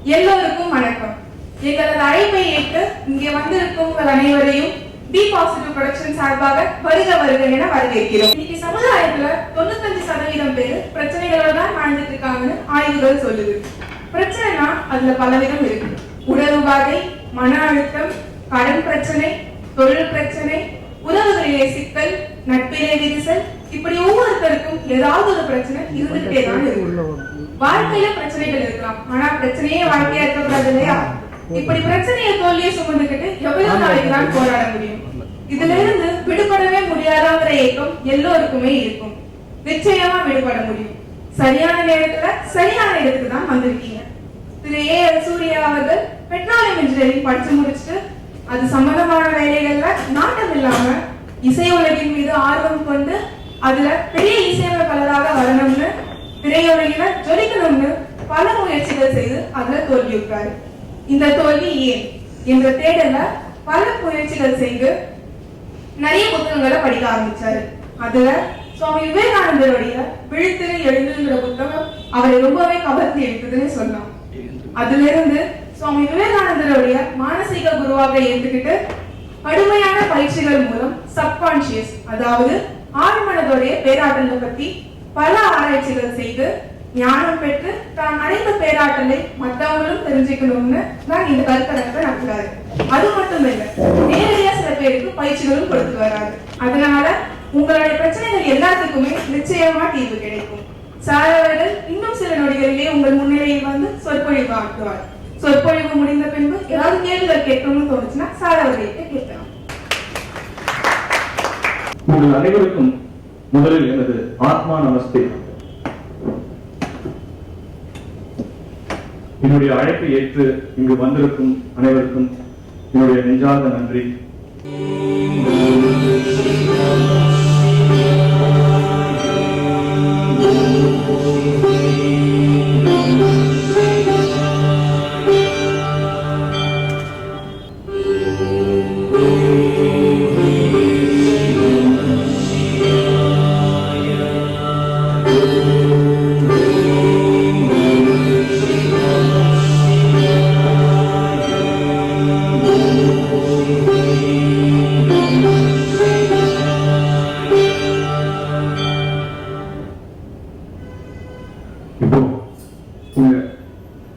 எல்லோருக்கும் வணக்கம். எங்களது அழைப்பை ஏற்று இங்கே வந்திருக்கும் உங்கள் அனைவரையும் பி பாசிட்டிவ் ப்ரொடக்ஷன் சார்பாக வருக வருக என வரவேற்கிறோம். இன்னைக்கு சமுதாயத்துல 95% பேர் பிரச்சனைகளோட தான் வாழ்ந்துட்டு இருக்காங்கன்னு ஆய்வுகள் சொல்லுது. பிரச்சனைனா அதுல பலவிதம் இருக்கு. உடல் உபாதை, மன அழுத்தம், கடன் பிரச்சனை, தொழில் பிரச்சனை, உறவுகளிலே சிக்கல், நட்பிலே விரிசல், இப்படி ஒவ்வொருத்தருக்கும் ஏதாவது ஒரு பிரச்சனை இருந்துகிட்டே தான் இருக்கு. வாழ்க்கையில பிரச்சனைகள் இருக்கலாம், ஆனா பிரச்சனையே வாழ்க்கையா இருக்கக்கூடாது இல்லையா? இப்படி பிரச்சனையை தோல்வியை சுமந்துக்கிட்டு எவ்வளவு நாளைக்கு தான் போராட முடியும்? இதுல இருந்து விடுபடவே முடியாதாங்கிற ஏக்கம் எல்லோருக்குமே இருக்கும். நிச்சயமா விடுபட முடியும். சரியான நேரத்துல சரியான இடத்துக்கு தான் வந்திருக்கீங்க. திரு ஏ சூர்யா அவர்கள் பெட்ரோலியம் இன்ஜினியரிங் படிச்சு முடிச்சுட்டு அது சம்பந்தமான வேலைகள்ல நாட்டம் இல்லாம இசை உலகின் மீது ஆர்வம் கொண்டு அதுல பெரிய இசையமைப்பாளராக வரணும்னு, திரையுலகில ஜொலிக்கணும்னு பல முயற்சிகள் செய்து அதுல தோல்வியுற்றாரு. இந்த தோல்வி ஏன் என்ற தேடல பல முயற்சிகள் செய்து நிறைய புத்தகங்களை படிக்க ஆரம்பிச்சாரு. அதுல சுவாமி விவேகானந்தருடைய விழித்திரை எழுந்துங்கிற புத்தகம் அவரை ரொம்பவே கவர்ந்து எடுத்ததுன்னு சொல்லலாம். அதுல இருந்து சுவாமி விவேகானந்தருடைய மானசீக குருவாக ஏற்றுக்கிட்டு கடுமையான பயிற்சிகள் மூலம் சப்கான்சியஸ், அதாவது ஆழ்மனதோடைய பேராற்றலை பத்தி பல ஆராய்ச்சிகள் செய்து ஞானம் பெற்று தான் அடைந்த பேராற்றலை மற்றவங்களும் தெரிஞ்சுக்கணும்னு தான் இந்த கருத்தரங்கத்தை நடத்துறாரு. அது மட்டும் இல்ல, நேரடியா சில பேருக்கு பயிற்சிகளும் கொடுத்து வராரு. அதனால உங்களுடைய பிரச்சனைகள் எல்லாத்துக்குமே நிச்சயமா தீர்வு கிடைக்கும். சார் அவர்கள் இன்னும் சில நொடிகளிலே உங்கள் முன்னிலையில் வந்து சொற்பொழிவு ஆற்றுவார். சொற்பொழிவு முடிந்த பின்பு ஏதாவது கேள்விகள் கேட்கணும்னு தோணுச்சுன்னா சார் அவர்கிட்ட கேட்கலாம். உங்கள் அனைவருக்கும் முதலில் எனது ஆத்மா நமஸ்தே. என்னுடைய அழைப்பை ஏற்று இங்கு வந்திருக்கும் அனைவருக்கும் என்னுடைய நெஞ்சார்ந்த நன்றி.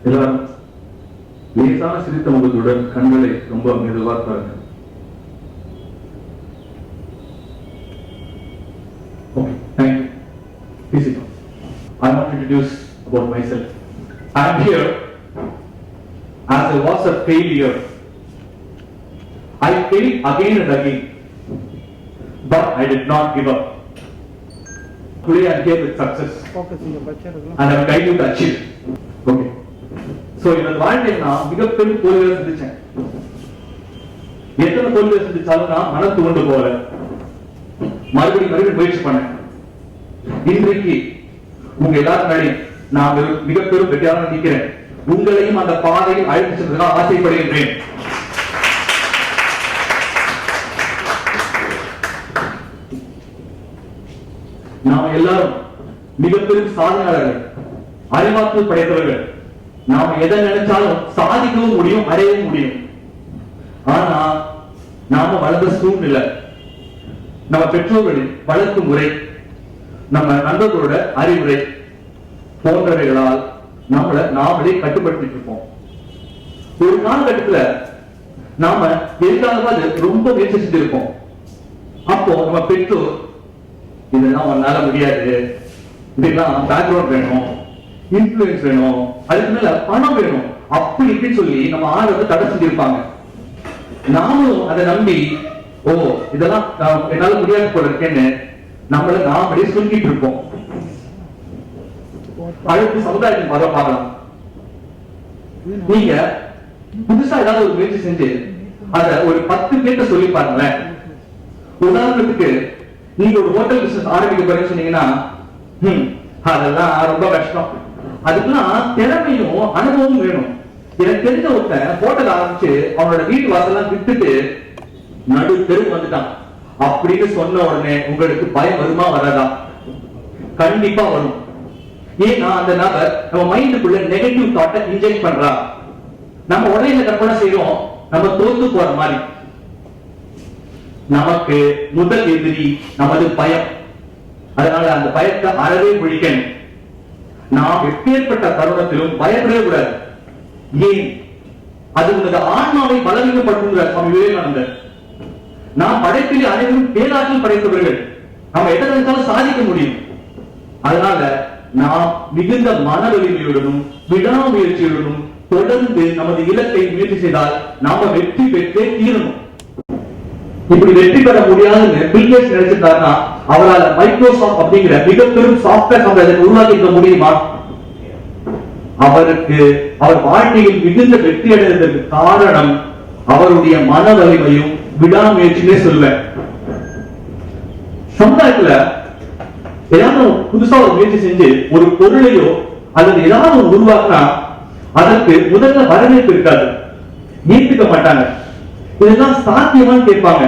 எல்லாரும் லேசான சிரித்த முகத்துடன் கண்களை ரொம்ப மெதுவா பாருங்க. Okay, thank you. Please sit down. I want to introduce about myself. I am here as I was a failure. I failed again and again, but I did not give up. Today I am here with success, and I am trying to achieve. Okay. So என்னோட வாழ்க்கையில் நான் மிகப்பெரிய தோல்விகளை சந்திச்சேன். எத்தனை தோல்விகளை சந்திச்சாலும் நான் மன துவண்டு போல மறுபடியும் முயற்சி பண்ணேன். இன்றைக்கு உங்க எல்லாரும் முன்னாடி நான் மிகப்பெரும் வெற்றியாக நிற்கிறேன். உங்களையும் அந்த பாதையில் அழைத்து சென்றதாக ஆசைப்படுகின்றேன். நாம எல்லாரும் மிகப்பெரும் சாதனையாளர்கள், அறிவாற்றல் படைத்தவர்கள். நாம எதை நினைச்சாலும் சாதிக்கவும் முடியும், அடையவும் முடியும். ஆனா நாம வளர்ந்த சூழ்நிலை, நம்ம பெற்றோர்களின் வளர்ப்பு முறை, நம்ம நண்பர்களோட அறிவுரை போன்றவைகளால் நாமளே கட்டுப்படுத்திட்டு இருப்போம். ஒரு காலகட்டத்துல நாம எதிர்காலமாக ரொம்ப முயற்சி செஞ்சிருப்போம். அப்போ நம்ம பெற்றோர் இதெல்லாம் உன்னால முடியாது, இதெல்லாம் பேக்ரவுண்ட் வேணும், இன்ஃப்ளூயன்ஸ் வேணும், அதுக்கு மேல பணம் வேணும், அப்படி இப்படின்னு சொல்லி நம்ம ஆர்வத்தை தடை செஞ்சிருப்பாங்க. நாமும் அதை நம்பி ஓ இதெல்லாம் என்னால முடியாது போல இருக்கேன்னு நாமளே சொல்லிட்டு இருப்போம். அடுத்து சமுதாயத்தின் பரவ பார்க்கலாம். நீங்க புதுசா ஏதாவது ஒரு முயற்சி செஞ்சு அத ஒரு 10 பேர்ட்ட சொல்லி பாருங்களேன். உதாரணத்துக்கு நீங்க ஒரு ஹோட்டல் பிசினஸ் ஆரம்பிக்க போறேன்னு சொன்னீங்கன்னா அதெல்லாம் ரொம்ப கஷ்டம், அதுக்கெல்லாம் திறமையும் அனுபவமும் வேணும். எனக்கு தெரிஞ்ச ஒருத்தன் ஹோட்டல் ஆரம்பிச்சு அவனோட வீட்டு வாசல்லாம் விட்டுட்டு நடு தெருவு வந்துட்டான் அப்படின்னு சொன்ன உடனே உங்களுக்கு பயம் வருமா வராதா? கண்டிப்பா வரும். ஏன்னா அந்த நபர் நம்ம மைண்டுக்குள்ள நெகட்டிவ் தாட்டை இன்ஜெக்ட் பண்றா. நம்ம உலகில கற்பனை செய்யறோம் நம்ம தோத்து போற மாதிரி. நமக்கு முதல் எதிரி நமது பயம். அதனால அந்த பயத்தை அறவே பிடிக்கணும். நாம் எப்பேற்பட்ட தருணத்திலும் பயப்படவே கூடாது. ஏன்? அது உனது ஆன்மாவை பலவீனப்படுத்துகிறார் சுவாமி விவேகானந்தர். நாம் படைப்பிலே அனைவரும் பேராற்றல் படைத்தவர்கள். நாம் எதை நினைச்சாலும் சாதிக்க முடியும். அதனால நாம் மிகுந்த மன வலிமையுடனும் விடாமுயற்சியுடனும் தொடர்ந்து நமது இலக்கை முயற்சி செய்தால் நாம வெற்றி பெற்றே தீரணும். இப்படி வெற்றி பெற முடியாதுன்னு பில் கேட்ஸ் நினைச்சிருந்தாருன்னா அவரால் மைக்ரோசாஃப்ட் அப்படிங்கிற மிகப்பெரும் சாஃப்ட்வேர் கம்பெனி உருவாக்கி இருக்க முடியுமா? அவர் வாழ்க்கையில் மிகுந்த வெற்றி அடைந்ததற்கு காரணம் அவருடைய மன வலிமையும் விடாமுயற்சியே சொல்வேன். சமுதாயத்துல ஏதாவது புதுசா ஒரு முயற்சி செஞ்சு ஒரு பொருளையோ அல்லது ஏதாவது உருவாக்கினா அதற்கு முதல்ல வரவேற்பு இருக்காது, ஏற்றுக்க மாட்டாங்க. இதெல்லாம் சாத்தியமான்னு கேட்பாங்க.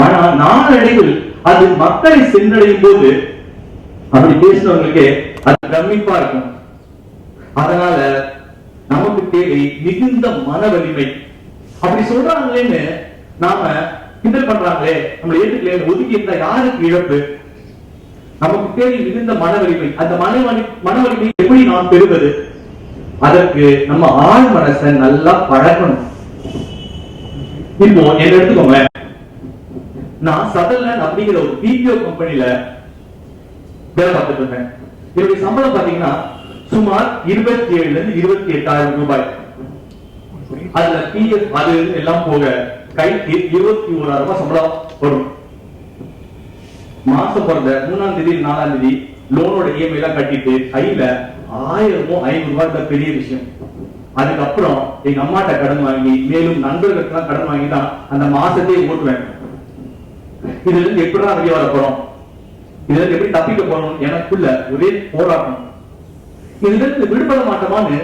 ஆனா நாளடைவில் அது மக்களை சென்றடையும் போது அப்படி பேசினவங்களுக்கு அது பிரமிப்பா இருக்கும். அதனால நமக்கு தேவை மிகுந்த மன வலிமை. அப்படி சொல்றாங்களேன்னு நாம கிண்டல் பண்றாங்களே, நம்மளை ஏற்றுக்கல ஒதுக்கி இருந்தா யாருக்கு இழப்பு? நமக்கு தேவை மிகுந்த மன வலிமை. அந்த மன வலிமை எப்படி நாம் பெறுவது? அதற்கு நம்ம ஆழ் மனசை நல்லா பழக்கணும். இப்போ என்ன எடுத்துக்கோங்க, நான் சதர்லேண்ட் அப்படிங்கிற ஒரு பிபிஓ கம்பெனில வேலை பார்த்துட்டு இருந்தேன். என்னுடைய சம்பளம் பாத்தீங்கன்னா சுமார் 27,000 இருந்து 28,000 ரூபாய். அதுல பிஎஃப் அது எல்லாம் போக கைக்கு 21,000 ரூபாய் சம்பளம் வரும். மாசம் பிறந்த 3ஆம் தேதி 4ஆம் தேதி லோனோட இஎம்ஐ எல்லாம் கட்டிட்டு கையில 1,500 ரூபாய் பெரிய விஷயம். அதுக்கப்புறம் எங்க அம்மாட்ட கடன் வாங்கி மேலும் நண்பர்களுக்கு எல்லாம் கடன் வாங்கி தான் அந்த மாசத்தையே ஓட்டுவேன். இதுல இருந்து எப்படிதான் வெளியே வர போறோம், இதுல இருந்து எப்படி தப்பிக்க போறோம், எனக்குள்ள ஒரே போராட்டம். இதுல இருந்து விடுபட மாட்டோமான்னு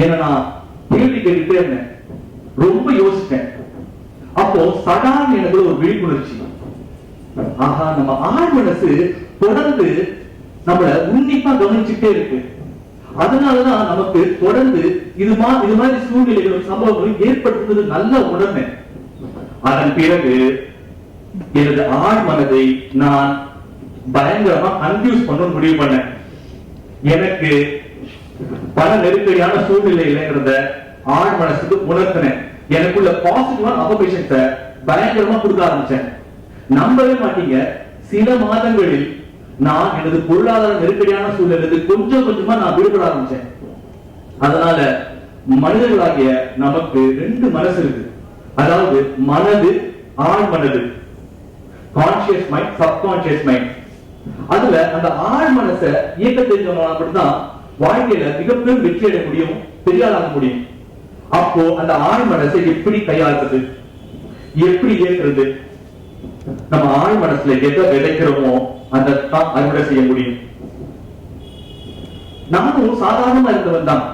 என்ன நான் கேள்வி கேட்டுட்டே இருந்தேன். ரொம்ப யோசிச்சேன். அப்போ சடான் எனக்கு ஒரு விழிப்புணர்ச்சி. ஆஹா, நம்ம ஆழ் மனசு தொடர்ந்து நம்மள உன்னிப்பா கவனிச்சுட்டே இருக்கு. அதனாலதான் நமக்கு தொடர்ந்து இது மாதிரி சூழ்நிலைகளும் சம்பவங்களும் ஏற்படுத்துவது நல்ல உணர்வு. அதன் பிறகு எனது ஆழ் மனதை நான் பயங்கரமா கன்ஃபியூஸ் பண்ண முடிவு பண்ணேன். எனக்கு பல நெருக்கடியான சூழ்நிலை இல்லைங்கிறத ஆழ் மனசுக்கு உணர்த்தினேன். எனக்குள்ள பாசிட்டிவான அஃபர்மேஷன்ஸை பயங்கரமா கொடுக்க ஆரம்பிச்சேன். நம்பவே மாட்டீங்க, சில மாதங்களில் நான் எனது பொருளாதார நெருக்கடியான சூழ்நிலை கொஞ்சம் கொஞ்சமா நான் விடுபட ஆரம்பிச்சேன். அதனால மனிதர்களாகிய நமக்கு 2 மனசு இருக்கு. அதாவது மனது, ஆழ் மனது, கான்சியஸ் மைண்ட், சப்கான்சியஸ் மைண்ட். அதுல அந்த ஆழ் மனசை இயக்க தெரிஞ்சவங்க அப்படிதான் வாழ்க்கையில மிகப்பெரும் வெற்றி அடைய முடியும், பெரியாளாக முடியும். அப்போ அந்த ஆழ் மனசை எப்படி கையாளுறது, எப்படி இயக்குறது? நம்ம ஆழ் மனசுல எதை விதைக்கிறோமோ அதை தான் அறுவடை செய்ய முடியும். நானும் சாதாரணமா இருந்தவன் தான்.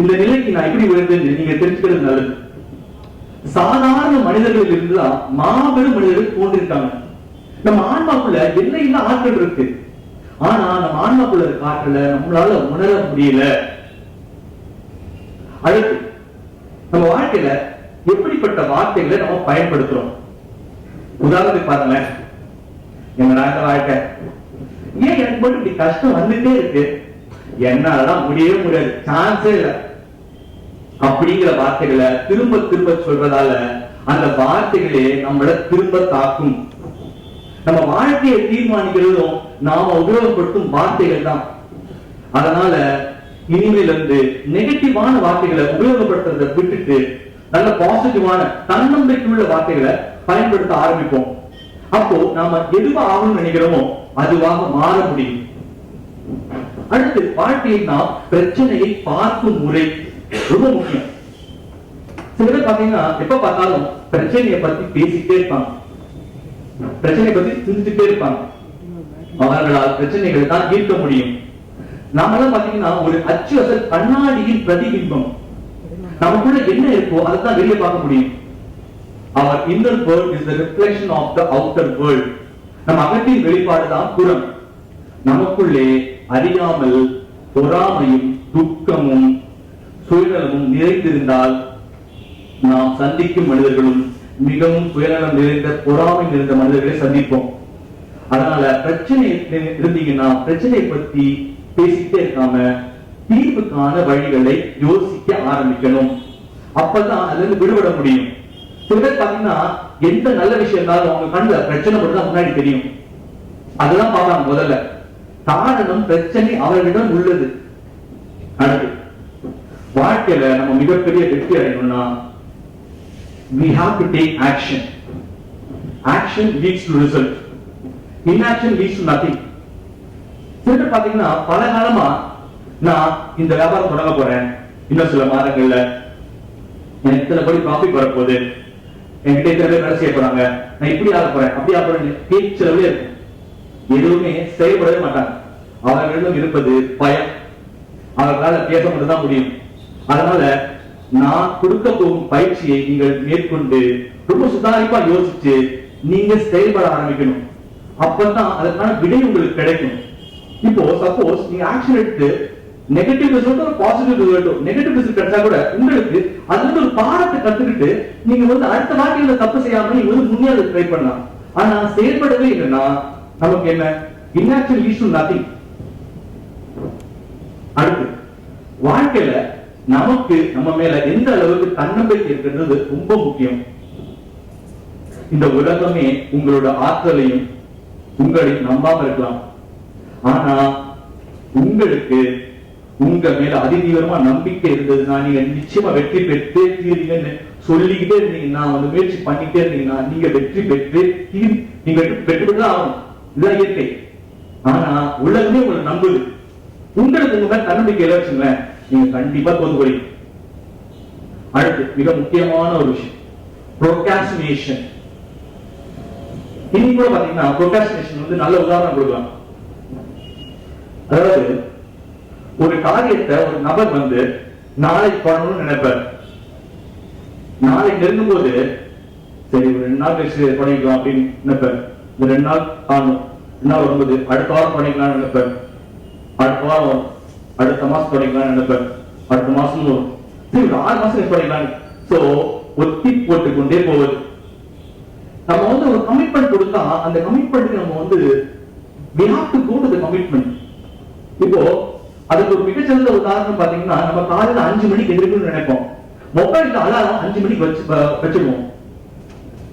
இந்த நிலைக்கு நான் எப்படி விழுந்தேன்னு நீங்க தெரிஞ்சுக்கிறது நல்லது. சாதாரண மனிதர்கள் இருந்துதான் மாபெரும் மனிதர்கள் தோன்றிருக்காங்க. நம்ம ஆன்மாக்குள்ள எல்லையில ஆற்றல் இருக்கு. ஆனா நம்ம ஆன்மாக்குள்ள இருக்க ஆற்றல நம்மளால உணர முடியல. அடுத்து நம்ம வாழ்க்கையில எப்படிப்பட்ட வார்த்தைகளை நம்ம பயன்படுத்துறோம்? உதாரணத்துக்கு பாருங்களேன், என்னடா வாழ்க்கை, ஏன் எனக்கு மட்டும் இப்படி கஷ்டம் வந்துட்டே இருக்கு, என்னாலதான் முடியவே முடியாது, சான்ஸே இல்லை அப்படிங்கிற வார்த்தைகளை திரும்ப திரும்ப சொல்றதால அந்த வார்த்தைகளே நம்மள திரும்ப தாக்கும். நம்ம வாழ்க்கையை தீர்மானிக்கிறதும் நாம உபயோகப்படுத்தும் வார்த்தைகள் தான். அதனால இனிமேல இருந்து நெகட்டிவான வார்த்தைகளை உபயோகப்படுத்துறதை விட்டுட்டு நல்ல பாசிட்டிவான தன்னம்பிக்கையுள்ள வார்த்தைகளை பயன்படுத்த ஆரம்பிப்போம். அப்போ நாம எதுவா ஆகணும்னு நினைக்கிறோமோ அதுவாக மாற முடியும். அடுத்து வாழ்க்கையில் நாம் பிரச்சனையை பார்க்கும் முறை ரொம்ப முக்கியம். சில பேர் பாத்தீங்கன்னா எப்ப பார்த்தாலும் பிரச்சனையை பத்தி பேசிட்டே இருப்பாங்க, பிரச்சனை பத்தி சிந்திச்சுட்டே இருப்பாங்க. அவர்களால் பிரச்சனைகளை தான் தீர்க்க முடியும். நாமெல்லாம் பாத்தீங்கன்னா ஒரு அச்சு அசல் கண்ணாடியின் பிரதிபிம்பம். நமக்குள்ள என்ன இருக்கோ அதை தான் வெளியே பார்க்க முடியும். Our inner world is the reflection of the outer world. நம்ம அகத்தின் வெளிப்பாடு தான் புறம். நமக்குள்ளே அறியாமல் பொறாமையும் துக்கமும் சுயநலமும் நிறைந்திருந்தால் நாம் சந்திக்கும் மனிதர்களும் மிகவும் சுயநலம் நிறைந்த பொறாமை நிறைந்த மனிதர்களை சந்திப்போம். அதனால பிரச்சனை இருந்தீங்கன்னா பிரச்சனையை பத்தி பேசிக்கிட்டே இருக்காம தீர்வுக்கான வழிகளை யோசிக்க ஆரம்பிக்கணும். அப்பதான் அதுல இருந்து விடுபட முடியும். சில பேர் பாத்தீங்கன்னா எந்த நல்ல விஷயம் இருந்தாலும் அவங்க கண்ணுல பிரச்சனை மட்டும் தான் முன்னாடி தெரியும். அதெல்லாம் பார்க்கலாம். முதல்ல காரணம் பிரச்சனை அவர்களிடம் உள்ளது. அடுத்து வாழ்க்கையில நம்ம மிகப்பெரிய வெற்றி அடையணும்னா we have to take action. Action leads to result. Inaction leads to nothing. சில பாத்தீங்கன்னா பல காலமா நான் இந்த வியாபாரம் தொடங்க போறேன், இன்னும் சில மாதங்கள்ல எனக்கு இத்தனை கோடி ப்ராஃபிட் வரப்போகுது, என்கிட்ட இத்தனை பேர் வேலை செய்ய போறாங்க, நான் இப்படி ஆக போறேன் அப்படி ஆக போறேன் பேச்சுலவே இருக்கும். எதுவுமே செயல்படவே மாட்டாங்க. அவர்களிடம் இருப்பது பயம். அவர்களால் பேச மட்டும்தான் முடியும். அதனால நான் கொடுக்க போகும் பயிற்சியை நீங்கள் மேற்கொண்டு ரொம்ப சுதாரிப்பா யோசிச்சு நீங்க செயல்பட ஆரம்பிக்கணும். அப்பதான் அதற்கான விடை உங்களுக்கு கிடைக்கும். இப்போ சப்போஸ் நீங்க ஆக்ஷன் எடுத்து நெகட்டிவ் ரிசல்ட் ஒரு பாசிட்டிவ் ரிசல்ட், நெகட்டிவ் ரிசல்ட் கிடைச்சா கூட உங்களுக்கு அதுல ஒரு பாடத்தை கத்துக்கிட்டு நீங்க அடுத்த வாட்டியில தப்பு செய்யாம நீங்க முன்னேற ட்ரை பண்ணலாம். ஆனா செயல்படவே இல்லைன்னா நமக்கு என்ன? inaction leads to nothing. அடுத்து வாழ்க்கையில நமக்கு நம்ம மேல எந்த அளவுக்கு தன்னம்பிக்கை இருக்கிறது ரொம்ப முக்கியம். இந்த உலகமே உங்களோட ஆற்றலையும் உங்களையும் நம்பாம இருக்கலாம். ஆனா உங்களுக்கு உங்க மேல அதிதீவிரமா நம்பிக்கை இருந்ததுன்னா நீங்க நிச்சயமா வெற்றி பெற்றே தீர்வீங்கன்னு சொல்லிக்கிட்டே இருந்தீங்கன்னா முயற்சி பண்ணிட்டே இருந்தீங்கன்னா நீங்க வெற்றி பெற்று நீங்க வெற்றி பெற்றுதான் ஆகணும். இதுதான் இயற்கை. ஆனா உலகமே உங்களை நம்புது. உங்களுக்கு உங்க மேல தன்னம்பிக்கை வச்சுங்களேன், நீங்க கண்டிப்பா தோத்து போறீங்க. அடுத்து மிக முக்கியமான ஒரு விஷயம் procrastination. இன்னைக்கு கூட பாத்தீங்கன்னா procrastination நல்ல உதாரணம் கொடுக்கலாம். அதாவது ஒரு காரியத்தை ஒரு நபர் நாளைக்கு பண்ணணும்னு நினைப்பார். நாளைக்கு நெருங்கும் போது சரி ஒரு 2 நாள் கழிச்சு பண்ணிக்கலாம் அப்படின்னு நினைப்பார். இந்த 2 நாள் ஆகணும், 2 நாள் வரும்போது அடுத்த வாரம் பண்ணிக்கலாம்னு நினைப்பார். அடுத்த வாரம் அடுத்த மாசம் பண்ணிக்கலாம்னு நினைப்பார். அடுத்த மாசம் ஒரு 6 மாசம் பண்ணிக்கலாம். சோ ஒத்தி போட்டுக்கொண்டே போவது. நம்ம ஒரு கமிட்மெண்ட் கொடுத்தா அந்த கமிட்மெண்ட் நம்ம we have to go to the commitment. இப்போ அதுக்கு ஒரு மிகச்சிறந்த உதாரணம் பாத்தீங்கன்னா நம்ம காலையில 5 மணிக்கு எதிர்க்கணும்னு நினைப்போம். மொபைல்ல அலாரம் 5 மணிக்கு வச்சிருவோம்.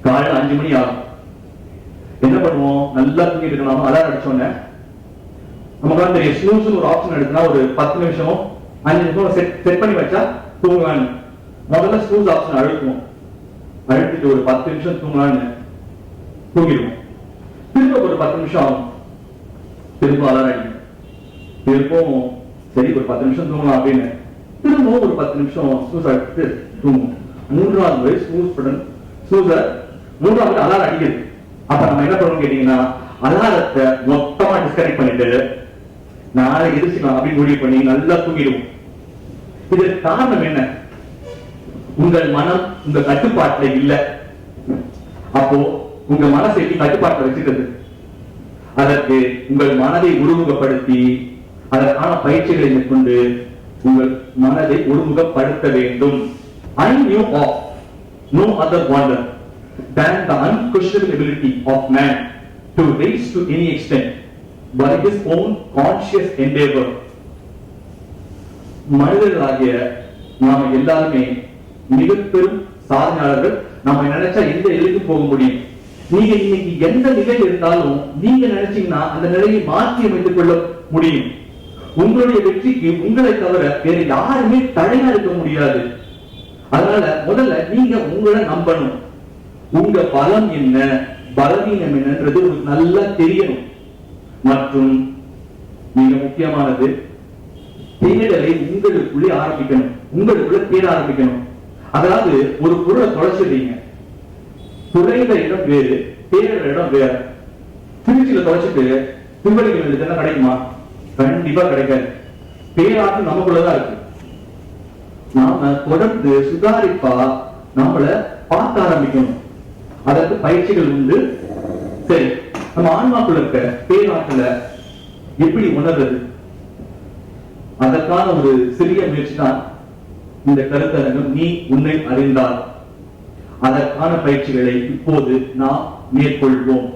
காலையில 5 மணி ஆகும். என்ன பண்ணுவோம்? நல்லா தூங்கிட்டு இருக்கணும். அலாரம் அடிச்சோன்னே நமக்கு தெரியும் ஸ்னூஸ்னு ஒரு ஆப்ஷன் எடுத்தா ஒரு 10 நிமிஷம் 5 நிமிஷம் செட் பண்ணி வச்சா தூங்கலான்னு. முதல்ல ஸ்னூஸ் ஆப்ஷன் அழுத்துவோம். அழுத்திட்டு ஒரு 10 நிமிஷம் தூங்கலான்னு தூங்கிடுவோம். திரும்ப ஒரு 10 நிமிஷம் ஆகும். திரும்ப அலாரம் அடிக்கும். திரும்பவும் சரி ஒரு 10 நிமிஷம் தூங்கலாம் அப்படின்னு திரும்பவும் ஒரு 10 நிமிஷம் ஸ்னூஸ் அடிச்சுட்டு தூங்குவோம். 3வது முறை ஸ்னூஸ 3வது அலாரம் அடிக்குது. அப்ப நம்ம என்ன பண்ணணும் கேட்டீங்கன்னா அலாரத்தை மொத்தமா டிஸ்கனெக்ட் பண்ணிட்டு நாளை எதிர்ச்சிக்கலாம் அப்படின்னு முடிவு பண்ணி நல்லா தூங்கிடுவோம். இதற்கு காரணம் என்ன? உங்கள் மனம் உங்க கட்டுப்பாட்டுல இல்ல. அப்போ உங்க மனசை கட்டுப்பாட்டுல வச்சுக்கிறது. அதற்கு உங்கள் மனதை ஒருமுகப்படுத்தி அதற்கான பயிற்சிகளை மேற்கொண்டு உங்கள் மனதை ஒருமுகப்படுத்த வேண்டும். I knew of no other wonder than the unquestionable ability of man to raise to any extent by his own conscious endeavor. மனிதர்களாகிய நாம எல்லாருமே மிக பெரும் சாதனையாளர்கள். நாம நினைச்சா எந்த எல்லைக்கு போக முடியும். நீங்க இன்னைக்கு எந்த நிலையில் இருந்தாலும் நீங்க நினைச்சீங்கன்னா அந்த நிலையை மாற்றி அமைத்துக் கொள்ள முடியும். உங்களுடைய வெற்றிக்கு உங்களை தவிர வேற யாருமே தடையா இருக்க முடியாது. அதனால முதல்ல நீங்க உங்களை நம்பணும். உங்க பலம் என்ன பலவீனம் என்னன்றது உங்களுக்கு நல்லா தெரியணும். மற்றும் மிக முக்கியமானது தேடலை உங்களுக்குள்ளே ஆரம்பிக்கணும். உங்களுக்குள்ள தேட ஆரம்பிக்கணும். அதாவது ஒரு பொருளை தொலைச்சிடுறீங்க. துறைந்த இடம் வேறு, தேடுற இடம் வேற. திருச்சியில தொலைச்சிட்டு திருவள்ளிகள் என்ன கிடைக்குமா? கண்டிப்பா கிடைக்காது. பேராட்டம் நமக்குள்ளதான் இருக்கு. நாம தொடர்ந்து சுதாரிப்பா நம்மள பார்க்க ஆரம்பிக்கணும். அதற்கு பயிற்சிகள் உண்டு. சரி, நம்ம ஆன்மாக்குள்ள இருக்க பேராற்றல எப்படி உணர்றது? அதற்கான ஒரு சிறிய முயற்சி தான் இந்த கருத்தரங்கம் நீ உன்னை அறிந்தால் அதற்கான பயிற்சிகளை இப்போது நாம் மேற்கொள்வோம்.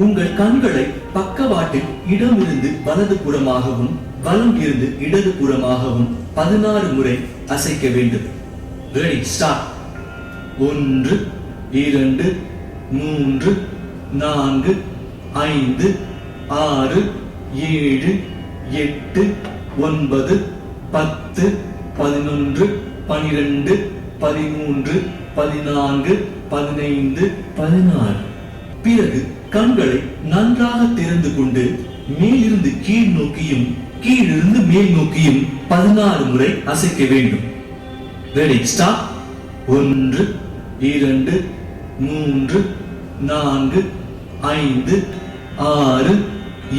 உங்கள் கண்களை பக்கவாட்டில் இடமிருந்து வலது புறமாகவும் வலம் இருந்து இடது புறமாகவும் 16 முறை அசைக்க வேண்டும். Ready, start. 1 2 3 4 5 6 7 8 9 10 11 12 13 14 15 16. பிறகு கண்களை நன்றாக திறந்து கொண்டு மேலிருந்து கீழ் நோக்கியும் கீழிருந்து மேல் நோக்கியும் 16 முறை அசைக்க வேண்டும். Ready, start. 1 2 3 4 5 6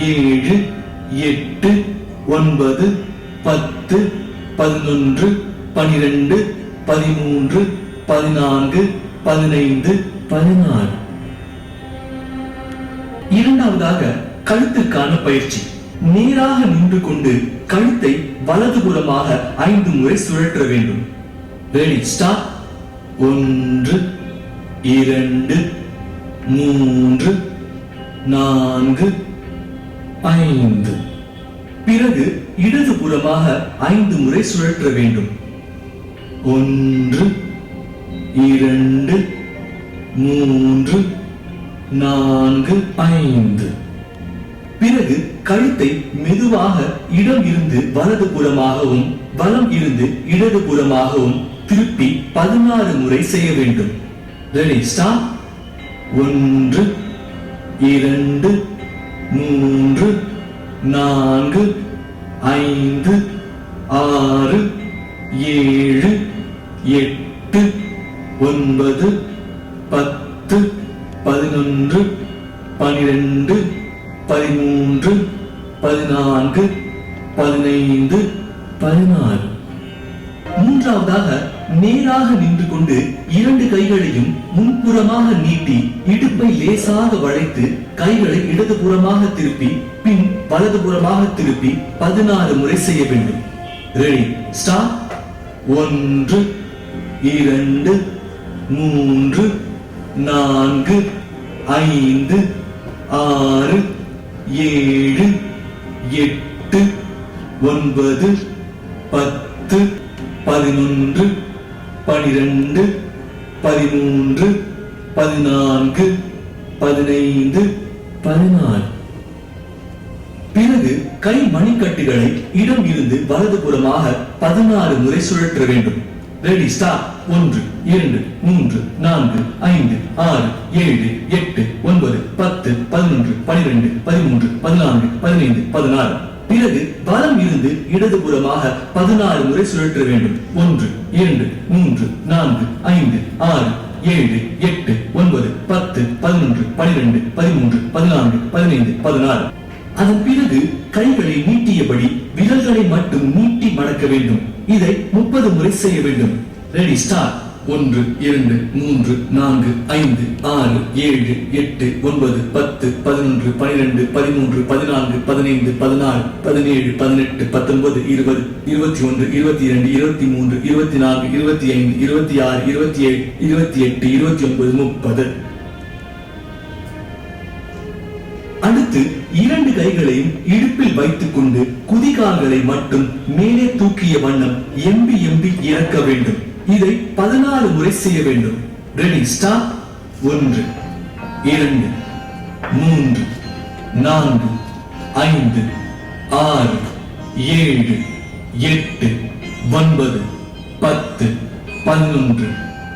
7 8 9 10 11 12 13 14 15 16. இரண்டாவதாக கழுத்திற்கான பயிற்சி. நேராக நின்று கொண்டு கழுத்தை வலதுபுறமாக 5 முறை சுழற்ற வேண்டும். Ready, start. 1 2 3 4 5. பிறகு இடதுபுறமாக 5 முறை சுழற்ற வேண்டும். 1 2 3 4 5. பிறகு கழுத்தை மெதுவாக இடம் இருந்து வலது புறமாகவும் வலம் இருந்து இடது புறமாகவும் திருப்பி 16 முறை செய்ய வேண்டும். Ready, start. 1 2 3 4 5 6 7 8 9 10 11 12 13 14 15 16. மூன்றாவதாக நேராக நின்று கொண்டு 2 கைகளையும் முன்புறமாக நீட்டி இடுப்பை லேசாக வளைத்து கைகளை இடதுபுறமாக திருப்பி பின் வலதுபுறமாக திருப்பி 16 முறை செய்ய வேண்டும். Ready, start. 1 2 3 4 5 6 7 8 9 10 11 12 13 14 15 16. பிறகு கை மணிக்கட்டுகளை இடம் இருந்து வலதுபுறமாக 16 முறை சுழற்ற வேண்டும். Ready, start. 1 2 3 4 5 6 7 8 9 10 11 12 13 14 15 16. பிறகு வலம் இருந்து இடதுபுறமாக 16 முறை சுழற்ற வேண்டும். 1 2 3 4 5 6 7 8 9 10 11 12 13 14 15 16. அதன் பிறகு கைகளை நீட்டியபடி விரல்களை மட்டும் நீட்டி மடக்க வேண்டும். இதை 30 முறை செய்ய வேண்டும். Ready, start. 1 2 3 4 5 6 7 8 9 10 11 12 13 14 15 16 17 18 19 20 21 22 23 24 25 26 27 28 29 30. அடுத்து 2 கைகளையும் இடுப்பில் வைத்துக் கொண்டு குதிகால்களை மட்டும் மேலே தூக்கிய வண்ணம் எம்பி இறக்க வேண்டும். இதை 16 முறை செய்ய வேண்டும். Ready, start. 1 2 3 4 5 6 7 8 9 10 11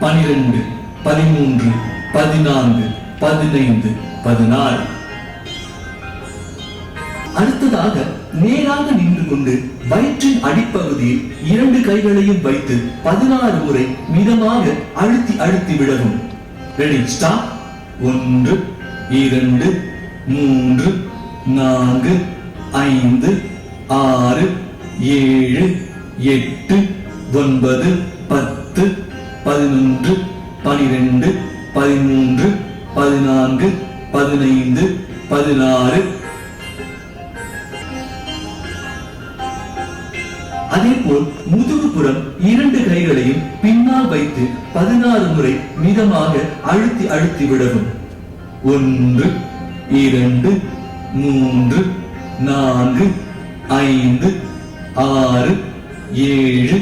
12 13 14 15 16. அடுத்ததாக நேராக நின்று கொண்டு வயிற்றின் அடிப்பகுதியில் 2 கைகளையும் வைத்து 16 முறை மிதமாக அழுத்தி விடவும். Ready, start. 1 2 3 4 5 6 7 8 9 10 11 12 13 14 15 16. அதேபோல் முதுகுப்புறம் 2 கைகளையும் பின்னால் வைத்து 16 முறை மிதமாக அழுத்தி அழுத்தி விடவும். 1 2 3 4 5 6 7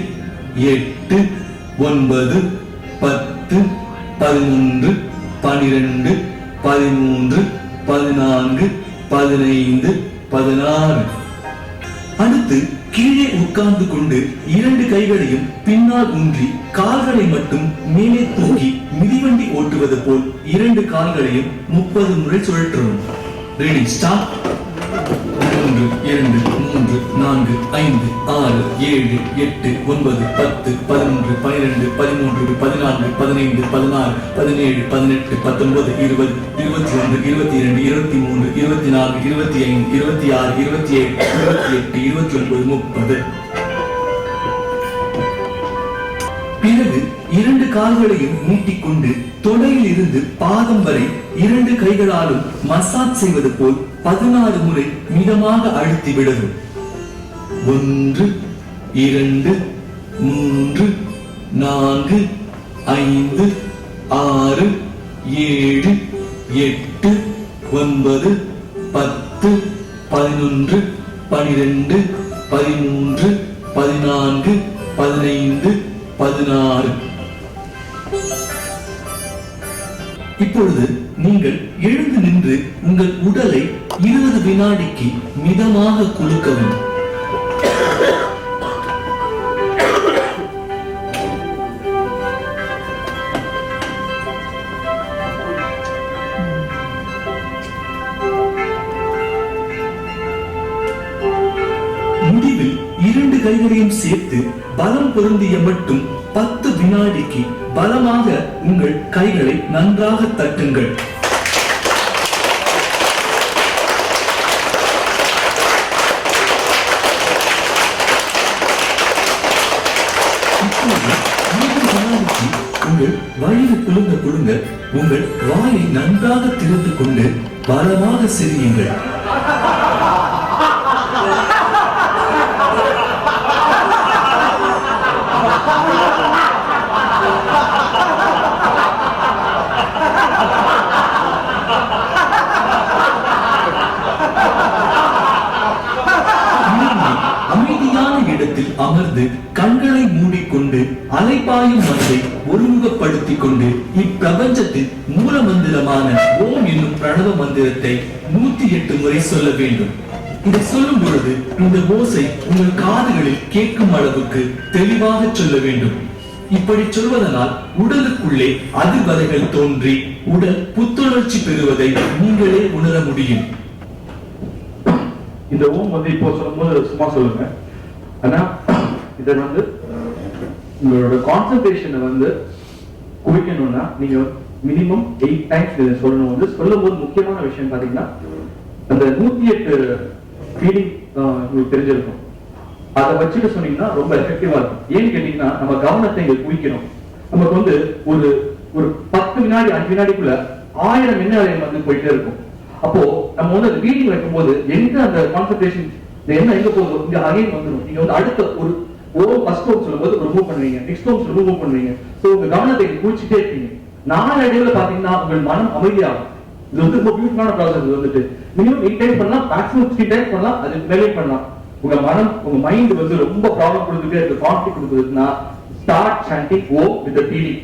8 9 10 11 12 13 14 15 16. அடுத்து கீழே உட்கார்ந்து கொண்டு 2 கைகளையும் பின்னால் ஊன்றி கால்களை மட்டும் மேலே தூக்கி மிதிவண்டி ஓட்டுவது போல் 2 கால்களையும் 30 முறை சுழற்றவும். Ready start. 1 2 3 4 5 6 7 8 9 10 11 12 13 14 15 16 17 18 19 20 21 22 23 24 25 26 27 28 29 30. பிறகு 2 கால்களையும் நீட்டிக்கொண்டு தொடையில் இருந்து பாதம் வரை 2 கைகளாலும் மசாஜ் செய்வது போல் 16 முறை மிதமாக அழுத்தி விடவும். 1 2 3 4 5 6 7 8 9 10 11 12 13 14 15 16. இப்பொழுது நீங்கள் எழுந்து நின்று உங்கள் உடலை 20 வினாடிக்கு மிதமாக குலுக்கவும். முடிவில் 2 கைகளையும் சேர்த்து பலம் பொருந்திய மட்டும் 10 வினாடிக்கு பலமாக உங்கள் கைகளை நன்றாக தட்டுங்கள். உங்கள் வயிறு குலுங்க குலுங்க உங்கள் வாயை நன்றாக திறந்து கொண்டு பலமாக சிரியுங்கள். அமைதியான இடத்தில் அமர்ந்து கண்களை மூடிக்கொண்டு அலைபாயும் மனதை ஒருமுகப்படுத்திக் கொண்டு இப்பிரபஞ்சத்தின் மூல மந்திரமான ஓம் என்னும் பிரணவ மந்திரத்தை 108 முறை சொல்ல வேண்டும். இதை சொல்லும் பொழுது இந்த ஓசை உங்கள் காதுகளில் கேட்கும் அளவுக்கு தெளிவாக சொல்ல வேண்டும். இப்படி சொல்வதனால் உடலுக்குள்ளே அதிர்வலைகள் தோன்றி உடல் புத்துணர்ச்சி பெறுவதை நீங்களே உணர முடியும். இந்த ஓம் வந்து இப்போ சொல்லும்போது சும்மா சொல்லுங்க. ஆனா இதை வந்து உங்களோட கான்சென்ட்ரேஷனை வந்து குவிக்கணும்னா நீங்க மினிமம் 8 டைம்ஸ் இதை சொல்லணும். வந்து சொல்லும் போது முக்கியமான விஷயம் பாத்தீங்கன்னா அந்த 108 ஃபீலிங் உங்களுக்கு தெரிஞ்சிருக்கும். அதை வச்சுட்டு சொன்னீங்கன்னா ரொம்ப எஃபெக்டிவா இருக்கும். ஏன்னு கேட்டீங்கன்னா நம்ம கவனத்தை இங்க குவிக்கணும். நமக்கு வந்து ஒரு 10 வினாடி 5 வினாடிக்குள்ள 1000 எண்ணம் வந்து போயிட்டே இருக்கும். அப்போ நம்ம வந்து அந்த வீடியோ வைக்கும் போது எங்க அந்த கான்சென்ட்ரேஷன் என்ன எங்க போகுதோ இங்க அகைன் வந்துடும். நீங்க வந்து அடுத்த ஒரு ஃபர்ஸ்ட் ஓம் சொல்லும்போது ஒரு மூவ் பண்ணுவீங்க, நெக்ஸ்ட் ஓம் சொல்லும்போது மூவ் பண்ணுவீங்க. சோ உங்க கவனத்தை குவிச்சுட்டே இருக்கீங்க. நாளடைவுல பாத்தீங்கன்னா உங்கள் மனம் அமைதியாகும். இது வந்து ரொம்ப பியூட்டிஃபுல்லான ப்ராசஸ். இது வந்துட்டு மினிமம் 8 டைம் பண்ணலாம், மேக்ஸிமம் 3 டைம் பண்ணலாம், அதுக்கு மேலே பண்ணலாம். உங்க மனம் உங்க மைண்ட் வந்து ரொம்ப ப்ராப்ளம் கொடுத்துட்டே இருக்கு, கான்ஃப்ளிக்ட் கொடுக்குதுன்னா start chanting Om with the feeling.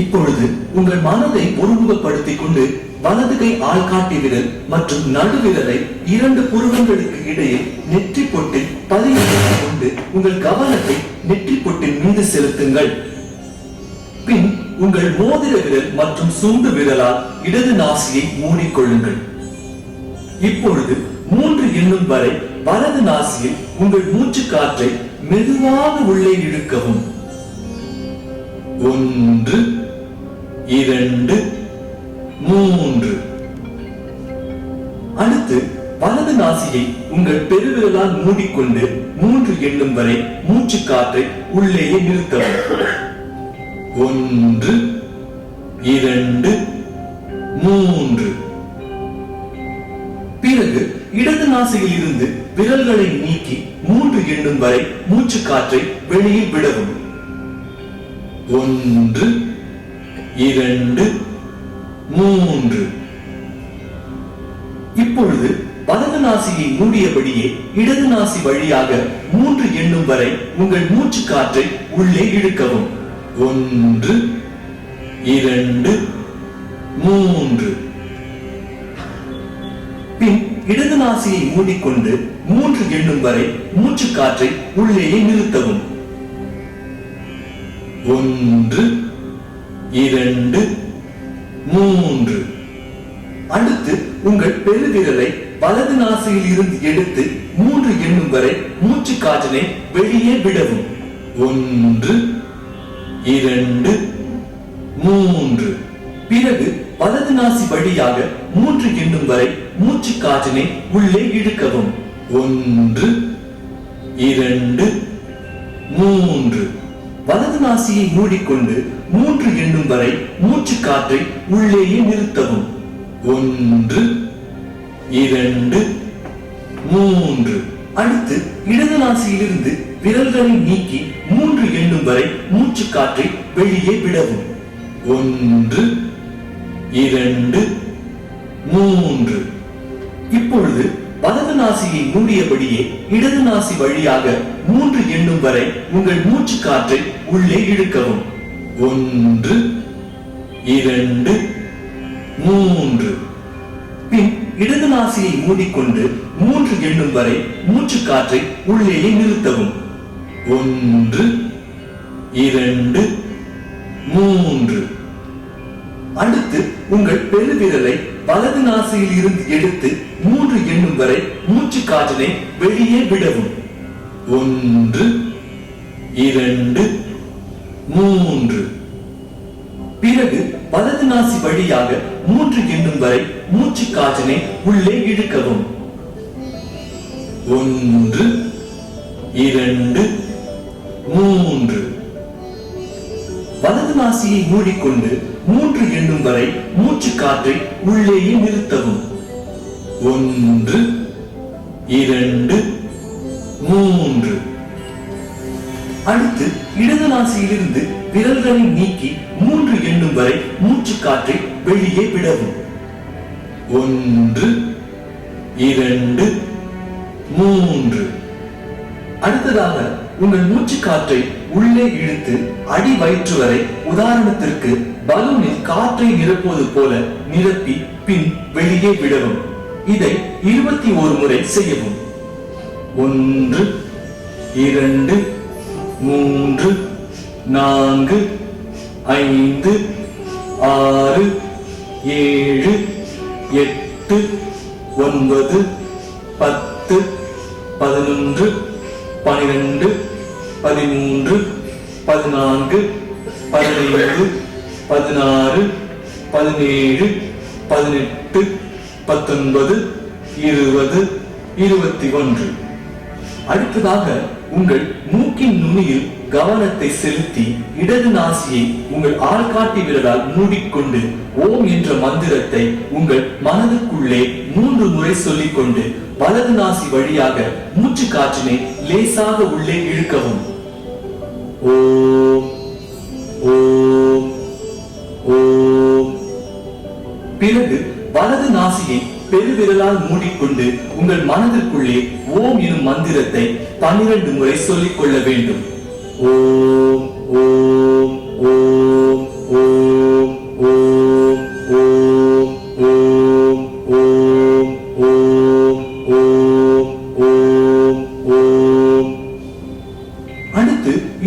இப்பொழுது உங்கள் மனதை ஒருமுகப்படுத்திக் கொண்டு வலது கை ஆள்காட்டி விரல் மற்றும் நடுவிரலை 2 புருவங்களுக்கு இடையே நெற்றி பொட்டில் பதியவைத்துக் கொண்டு உங்கள் கவனத்தை நெற்றி பொட்டின் மீது செலுத்துங்கள். பின் உங்கள் மோதிர விரல் மற்றும் சுண்டு விரலால் இடது நாசியை மூடிக்கொள்ளுங்கள். இப்பொழுது 3 எண்ணும் வரை வலது நாசியில் உங்கள் மூச்சு காற்றை மெதுவாக உள்ளே இழுக்கவும். 1 2 3. அடுத்து வலது நாசியை உங்கள் பெருவிரலால் மூடிக்கொண்டு 3 எண்ணும் வரை மூச்சு காற்றை உள்ளேயே நிறுத்தவும். 1 2 3. பிறகு இடது நாசியில் இருந்து விரல்களை நீக்கி 3 எண்ணும் வரை மூச்சு காற்றை வெளியில் விடவும். 1 2 3. இப்பொழுது வலது நாசியை மூடியபடியே இடது நாசி வழியாக 3 எண்ணும் வரை உங்கள் மூச்சு காற்றை உள்ளே இழுக்கவும். 1 2 3. பின் இடது நாசியை மூடிக்கொண்டு 3 எண்ணும் வரை மூச்சு காற்றை உள்ளேயே நிறுத்தவும். 1 2 3. அடுத்து உங்கள் பெருவிரலை வலது நாசியில் இருந்து எடுத்து 3 எண்ணும் வரை மூச்சு காற்றினை வெளியே விடவும். 1 2 3. பிறகு வலது நாசி வழியாக 3 எண்ணும் வரை மூச்சு காற்றினை உள்ளே இழுக்கவும். 1 2 3. வலது நாசியை மூடிக்கொண்டு 3 எண்ணும் வரை மூச்சு காற்றை உள்ளேயே நிறுத்தவும். 1 2 3. அடுத்து இடது நாசியிலிருந்து விரல்களை நீக்கி 3 எண்ணும் வரை மூச்சு காற்றை வெளியே விடவும். 1 2 3. இப்பொழுது வலது நாசியை மூடியபடியே இடது நாசி வழியாக 3 எண்ணும் வரை உங்கள் மூச்சு காற்றை உள்ளே இழுக்கவும். 1 2 3. பின் இடது நாசியை மூடிக்கொண்டு 3 எண்ணும் வரை மூச்சு காற்றை உள்ளேயே நிறுத்தவும். 1 2 3. அடுத்து உங்கள் பெருவிரலை வலது நாசியில் இருந்து எடுத்து 3 எண்ணும் வரை மூச்சு காற்றினை வெளியே விடவும். 1 2 3. பிறகு வலது நாசி வழியாக 3 எண்ணும் வரை மூச்சு காற்றினை உள்ளே இழுக்கவும். 1 2 3. வலது நாசியை மூடிக்கொண்டு 3 எண்ணும் வரை மூச்சு காற்றை உள்ளேயே நிறுத்தவும். 1 2 3. அடுத்து இடது நாசியிலிருந்து விரல்களை நீக்கி 3 எண்ணும் வரை மூச்சு காற்றை வெளியே விடவும். 1 2 3. அடுத்ததாக உங்கள் மூச்சு காற்றை உள்ளே இழுத்து அடி வயிற்று வரை, உதாரணத்திற்கு பலூனில் காற்றை நிரப்புவது போல நிரப்பி பின் வெளியே விடவும். இதை 21 முறை செய்யவும். 1 2 3 4 5 6 7 8 9 10 11 12 13 14 15 16 17 18 19 20 21. அடுத்ததாக உங்கள் மூக்கின் நுனியில் கவனத்தை செலுத்தி இடது நாசியை உங்கள் ஆள்காட்டி விரலால் மூடிக்கொண்டு ஓம் என்ற மந்திரத்தை உங்கள் மனதுக்குள்ளே 3 முறை சொல்லிக்கொண்டு வலது நாசி வழியாக மூச்சு காற்றினை லேசாக உள்ளே இழுக்கவும். ஓம் ஓம் ஓம். பிறகு வலது நாசியை பெருவிரலால் மூடிக்கொண்டு உங்கள் மனதிற்குள்ளே ஓம் எனும் மந்திரத்தை 12 முறை சொல்லிக் கொள்ள வேண்டும். ஓம் ஓம் ஓம் ஓம்.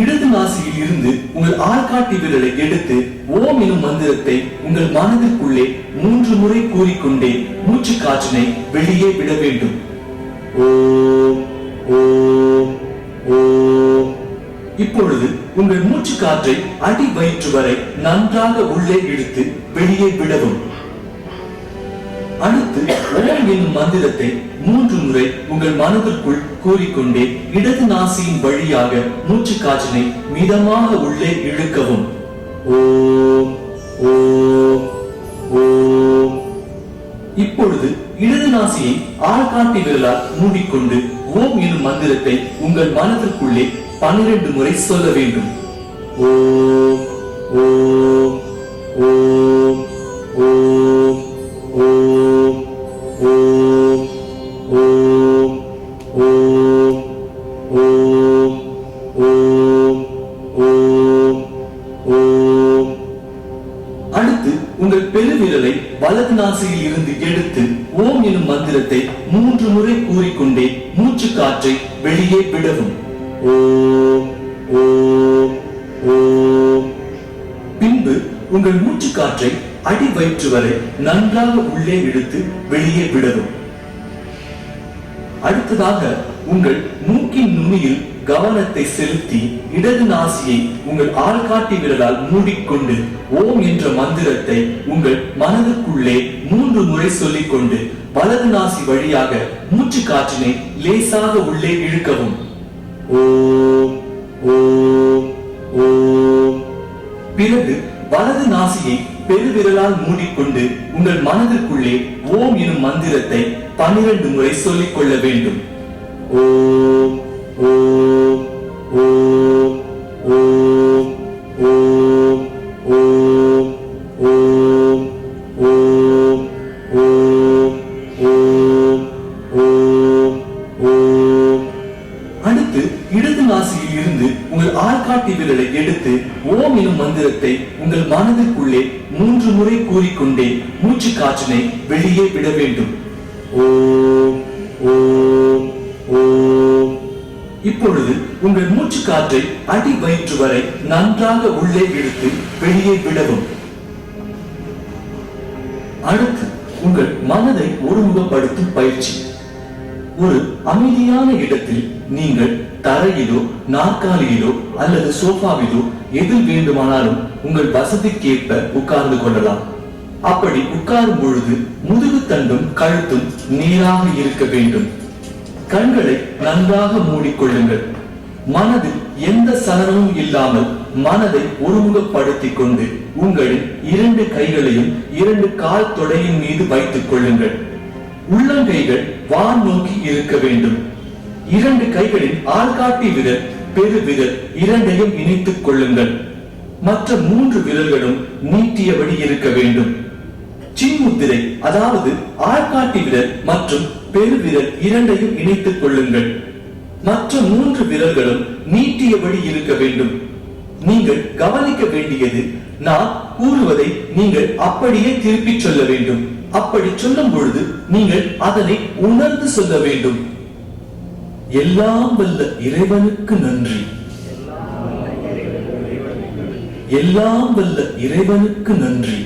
இடது நாசியில் இருந்து உங்கள் ஆள்காட்டி விரலை எடுத்து ஓம் எனும் மந்திரத்தை உங்கள் மனதிற்குள்ளே 3 முறை கூறிக்கொண்டே மூச்சு காற்றினை வெளியே விட வேண்டும். ஓம் ஓம் ஓம். இப்பொழுது உங்கள் மூச்சு காற்றை அடி வயிற்று வரை நன்றாக உள்ளே இழுத்து வெளியே விடவும். அடுத்து ஓம் என்னும் மந்திரத்தை 3 முறை உங்கள் மனதிற்குள் கூறிக்கொண்டே இடது நாசியின் வழியாக மூச்சு காற்றினை மிதமாக உள்ளே இழுக்கவும். ஓம் ஓம் ஓம். இப்பொழுது இடது நாசியை ஆள்காட்டி விரலால் மூடிக்கொண்டு ஓம் என்னும் மந்திரத்தை உங்கள் மனதிற்குள்ளே 12 முறை சொல்ல வேண்டும். ஓம் ஓம் ஓம் ஓம் ஓம் ஓம் ஓம் ஓம் ஓம் ஓம் ஓம் ஓம். அடுத்து உங்கள் பெருவிரலை வலது நாசியில் இருந்து எடுத்து ஓம் எனும் மந்திரத்தை 3 முறை கூறிக்கொண்டே மூச்சு காற்றை வெளியே விடவும். ஓம் ஓம் ஓம். பின்பு உங்கள் மூச்சு காற்றை அடி வயிற்று வரை நன்றாக உள்ளே இழுத்து வெளியே விடவும். அடுத்ததாக உங்கள் மூக்கின் நுனியில் கவனத்தை செலுத்தி இடது நாசியை உங்கள் ஆள்காட்டி விரலால் மூடிக்கொண்டு ஓம் என்ற மந்திரத்தை உங்கள் மனதுக்குள்ளே 3 முறை சொல்லிக்கொண்டு வலது நாசி வழியாக மூச்சு காற்றினை லேசாக உள்ளே இழுக்கவும். ஓம் ஓம் ஓம். பிறகு வலது நாசியை பெருவிரலால் மூடிக்கொண்டு உங்கள் மனதிற்குள்ளே ஓம் எனும் மந்திரத்தை 12 முறை சொல்லிக் கொள்ள வேண்டும். ஓம் ஓம் ஓம் ஓம் ஓம் ஓம் ஓம் ஓம் ஓம் ஓம் ஓம் ஓம். அடுத்து இடது நாசியில் இருந்து உங்கள் ஆள்காட்டி விரலை எடுத்து ஓம் எனும் மந்திரத்தை உங்கள் மனதிற்குள்ளே 3 முறை கூறிக்கொண்டே மூச்சு காற்றினை வெளியே விட வேண்டும். ஓம் ஓம் ஓம். இப்பொழுது உங்கள் மூச்சு காற்றை அடி வயிற்று வரை நன்றாக உள்ளே இழுத்து வெளியே விடவும். அடுத்து உங்கள் மனதை ஒருமுகப்படுத்தும் பயிற்சி. ஒரு அமைதியான இடத்தில் நீங்கள் தரையிலோ நாற்காலியிலோ அல்லது சோஃபாவிலோ எதில் வேண்டுமானாலும் உங்கள் வசதிக்கேற்ப உட்கார்ந்து கொள்ளலாம். அப்படி உட்காரும் பொழுது முதுகு தண்டும் கழுத்தும் நேராக இருக்க வேண்டும். கண்களை நன்றாக மூடிக்கொள்ளுங்கள். மனதில் எந்த சலனமும் இல்லாமல் மனதை ஒருமுகப்படுத்திக் கொண்டு உங்களின் 2 கைகளையும் 2 கால் தொடையின் மீது வைத்துக் கொள்ளுங்கள். உள்ளங்கைகள் வான் நோக்கி இருக்க வேண்டும். 2 கைகளின் ஆள்காட்டி விரல் பெருவிரல் இரண்டையும் இணைத்துக் கொள்ளுங்கள். மற்ற 3 விரல்களும் நீட்டியபடி இருக்க வேண்டும். சின்முத்திரை, அதாவது ஆள்காட்டி விரல் மற்றும் பெருவிரல் இரண்டையும் இணைத்துக் கொள்ளுங்கள். மற்ற 3 விரல்களும் நீட்டியபடி இருக்க வேண்டும். நீங்கள் கவனிக்க வேண்டியது, நான் கூறுவதை நீங்கள் அப்படியே திருப்பி சொல்ல வேண்டும். அப்படி சொல்லும் பொழுது நீங்கள் அதனை உணர்ந்து சொல்ல வேண்டும். எல்லாம் வல்ல இறைவனுக்கு நன்றி. எல்லாம் வல்ல இறைவனுக்கு நன்றி.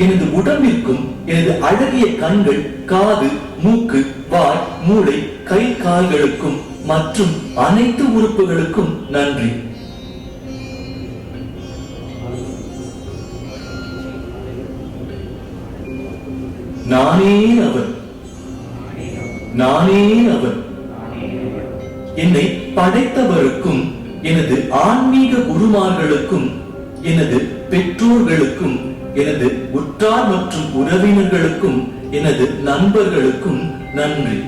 எனது உடம்பிற்கும் எனது அழகிய கண்கள், காது, மூக்கு, வாய், மூளை, கை, கால்களுக்கும் மற்றும் அனைத்து உறுப்புகளுக்கும் நன்றி. நானே அவர். நானே அவர். என்னை படைத்தவருக்கும் எனது ஆன்மீக குருமார்களுக்கும் எனது பெற்றோர்களுக்கும் எனது உற்றார் மற்றும் உறவினர்களுக்கும் எனது நண்பர்களுக்கும் நன்றி.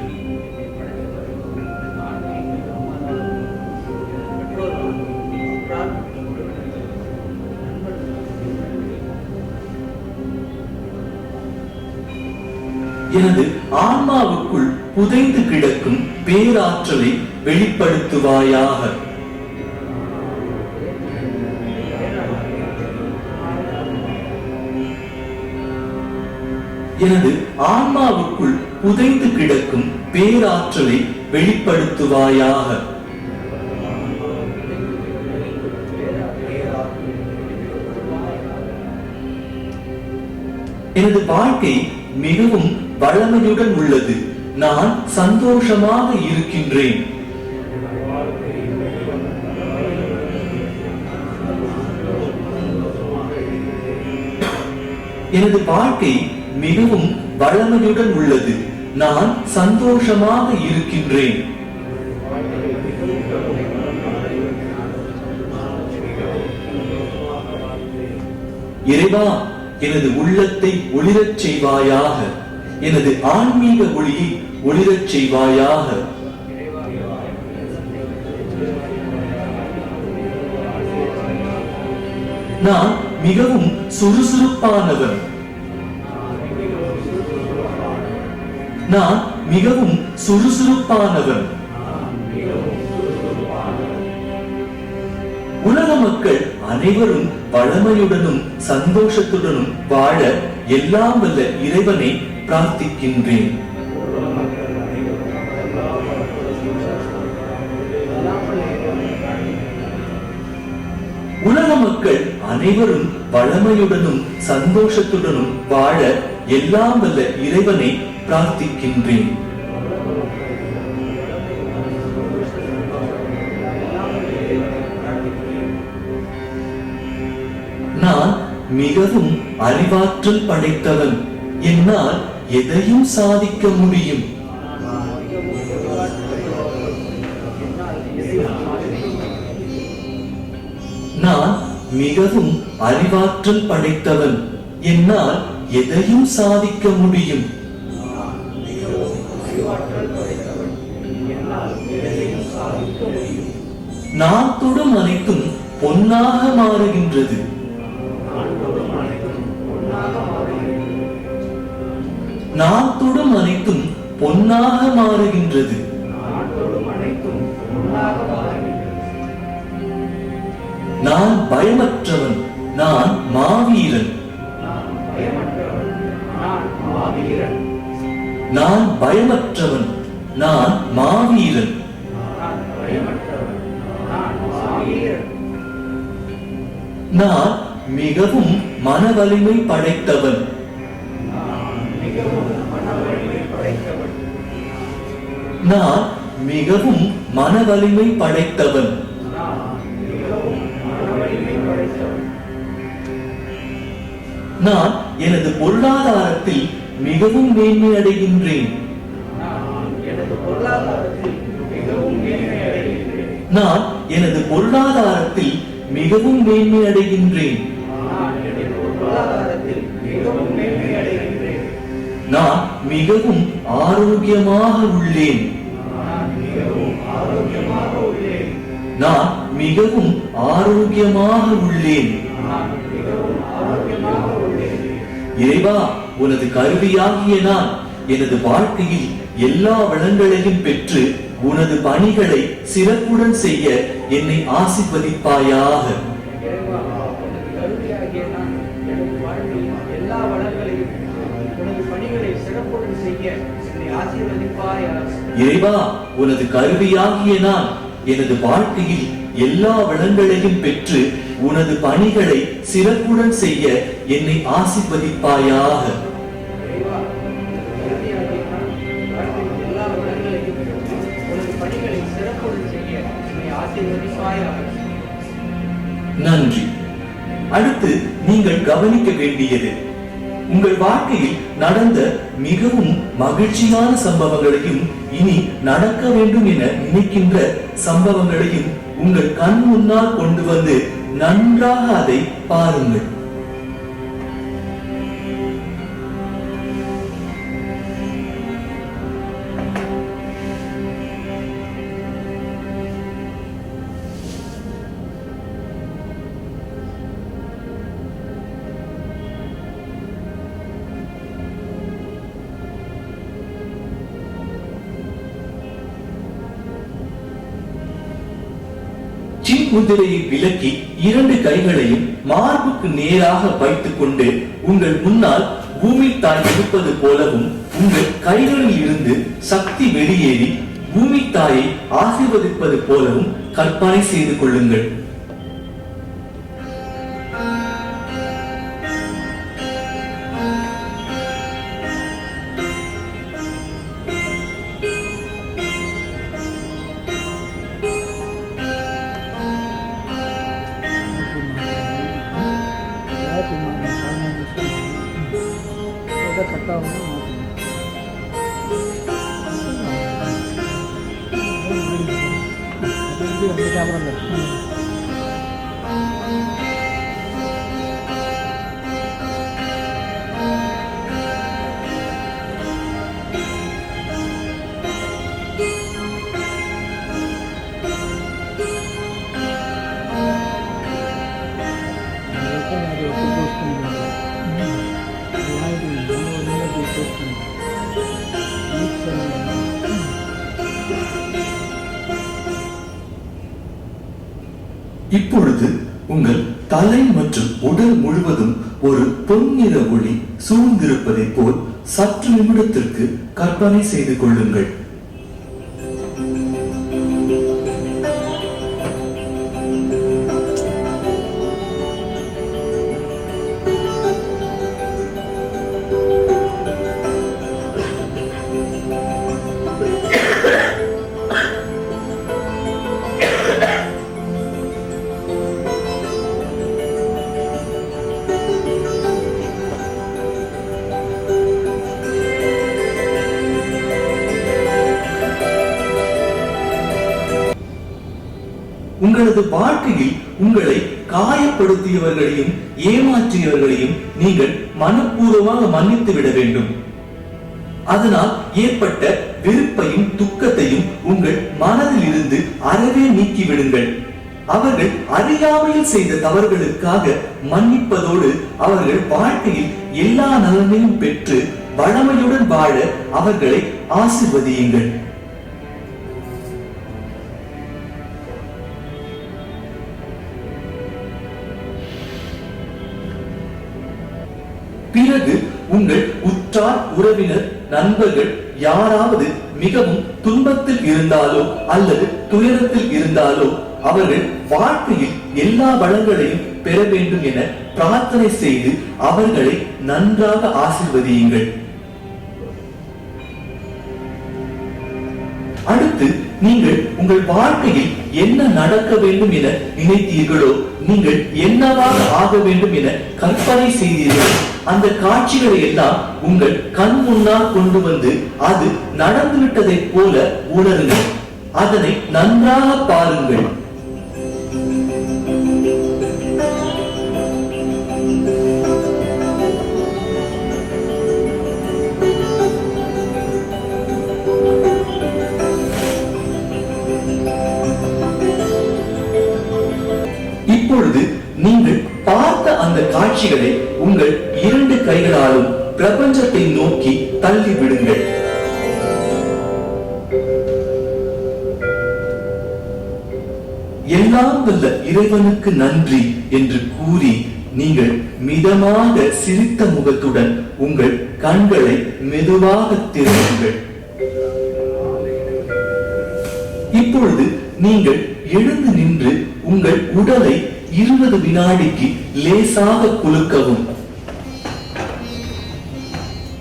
எனது ஆன்மாவுக்குள் புதைந்து கிடக்கும் பேராற்றலை வெளிப்படுத்துவாயாக. எனது ஆன்மாவுக்குள் புதைந்து கிடக்கும் பேராற்றலை வெளிப்படுத்துவாயாக. எனது வாழ்க்கை மிகவும் வளமையுடன் உள்ளது. நான் சந்தோஷமாக இருக்கின்றேன். எனது வாழ்க்கை மிகவும் வளமையுடன் உள்ளது. நான் சந்தோஷமாக இருக்கின்றேன். இறைவா, எனது உள்ளத்தை ஒளிரச் செய்வாயாக. எனது ஆன்மீக ஒளியை ஒளிரச் செய்வாயாக. நான் மிகவும் சுறுசுறுப்பானவன். நான் மிகவும் சுறுசுறுப்பானவன். உலக மக்கள் அனைவரும் வளமையுடனும் சந்தோஷத்துடனும் வாழ எல்லாம் வல்ல இறைவனை பிரார்த்திக்கின்றேன். உலக மக்கள் அனைவரும் வளமையுடனும் சந்தோஷத்துடனும் வாழ எல்லாம் வல்ல இறைவனை பிரார்த்திக்கின்றேன். நான் மிகவும் அறிவாற்றல் படைத்தவன். என்னால் எதையும் சாதிக்க முடியும். நான் மிகவும் அறிவாற்றல் படைத்தவன். என்னால் எதையும் சாதிக்க முடியும். நான் தொடும் அனைத்தும் பொன்னாக மாறுகின்றது. நான் தொடும் அனைத்தும் பொன்னாக மாறுகின்றது. நான் பயமற்றவன். நான் மாவீரன். நான் பயமற்றவன். நான் மாவீரன். நான் மிகவும் மனவலிமை படைத்தவன். நான் மிகவும் மனவலிமை படைத்தவன். நான் எனது பொருளாதாரத்தில் மிகவும் மேன்மை அடைகின்றேன். நான் எனது பொருளாதாரத்தில் மிகவும் மேன்மை அடைகின்றேன். நான் மிகவும் ஆரோக்கியமாக உள்ளேன். நான் மிகவும் ஆரோக்கியமாக உள்ளேன். இறைவா, உனது கருவியாகிய நான் எனது வாழ்க்கையில் எல்லா வளங்களையும் பெற்று உனது பணிகளை சிறப்புடன் செய்ய என்னை ஆசீர்வதிப்பாயாக. இறைவா, உனது கருவியாகிய நான் எனது வாழ்க்கையில் எல்லா வளங்களையும் பெற்று உனது பணிகளை சிறப்புடன் செய்ய என்னை ஆசீர்வதிப்பாயாக. நன்றி. அடுத்து நீங்கள் கவனிக்க வேண்டியது, உங்கள் வாழ்க்கையில் நடந்த மிகவும் மகிழ்ச்சியான சம்பவங்களையும் இனி நடக்க வேண்டும் என நினைக்கின்ற சம்பவங்களையும் உங்கள் கண் முன்னால் கொண்டு வந்து நன்றாக அதை பாருங்கள். முதிரையை விலக்கி 2 கைகளையும் மார்புக்கு நேராக வைத்துக் கொண்டு உங்கள் முன்னால் பூமி தாய் இருப்பது போலவும் உங்கள் கைகளில் இருந்து சக்தி வெளியேறி பூமி தாயை ஆசீர்வதிப்பது போலவும் கற்பனை செய்து கொள்ளுங்கள். இப்பொழுது உங்கள் தலை மற்றும் உடல் முழுவதும் ஒரு பொன்னிற ஒளி சூழ்ந்திருப்பதை போல் சற்று நிமிடத்திற்கு கற்பனை செய்து கொள்ளுங்கள். உங்களது வாழ்க்கையில் உங்களை காயப்படுத்தியவர்களையும் ஏமாற்றியவர்களையும் நீங்கள் மனப்பூர்வமாக மன்னித்து விட வேண்டும். அதனால் ஏற்பட்ட வெறுப்பையும் துக்கத்தையும் உங்கள் மனதில் இருந்து அறவே நீக்கிவிடுங்கள். அவர்கள் அறியாமையில் செய்த தவறுகளுக்காக மன்னிப்பதோடு அவர்கள் வாழ்க்கையில் எல்லா நலனையும் பெற்று வளமையுடன் வாழ அவர்களை ஆசீர்வதியுங்கள். பிறகு உங்கள் உற்றார் உறவினர் நண்பர்கள் யாராவது மிகவும் துன்பத்தில் இருந்தாலோ அல்லது துயரத்தில் இருந்தாலோ அவர்கள் வாழ்க்கையில் எல்லா வளங்களையும் பெற வேண்டும் என பிரார்த்தனை செய்து அவர்களை நன்றாக ஆசீர்வதியுங்கள். அடுத்து நீங்கள் உங்கள் வாழ்க்கையில் என்ன நடக்க வேண்டும் என நினைத்தீர்களோ, நீங்கள் என்னவாக ஆக வேண்டும் என கற்பனை செய்தீர்கள், அந்த காட்சிகளை எல்லாம் உங்கள் கண் முன்னால் கொண்டு வந்து அது நடந்துவிட்டதை போல உணருங்கள். அதனை நன்றாக பாருங்கள். இப்பொழுது நீங்கள் பார்த்த அந்த காட்சிகளை உங்கள் 2 கைகளாலும் பிரபஞ்சத்தை நோக்கி தள்ளி விடுங்கள். எல்லாம் வல்ல இறைவனுக்கு நன்றி என்று கூறி நீங்கள் மிதமாக சிரித்த முகத்துடன் உங்கள் கண்களை மெதுவாக திறவுங்கள். இப்பொழுது நீங்கள் எழுந்து நின்று உங்கள் உடலை 20 வினாடிக்கு லேசாக குலுக்கவும்.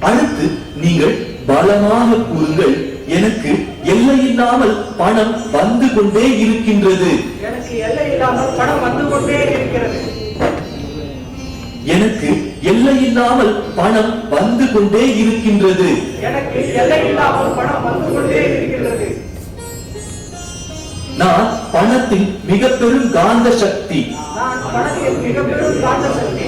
அடுத்து நீங்கள் பலமாக கூறுங்கள், எனக்கு எல்லையில்லாமல் பணம் வந்து கொண்டே இருக்கின்றது. எனக்கு எல்லையில்லாமல் பணம் வந்து கொண்டே இருக்கிறது. எனக்கு எல்லையில்லாமல் பணம் வந்து கொண்டே இருக்கின்றது. எனக்கு எல்லையில்லாமல் பணம் வந்து கொண்டே இருக்கிறது. நான் பணத்தின் மிக பெரும் காந்த சக்தி. நான் பணத்தின் மிக பெரும் காந்த சக்தி.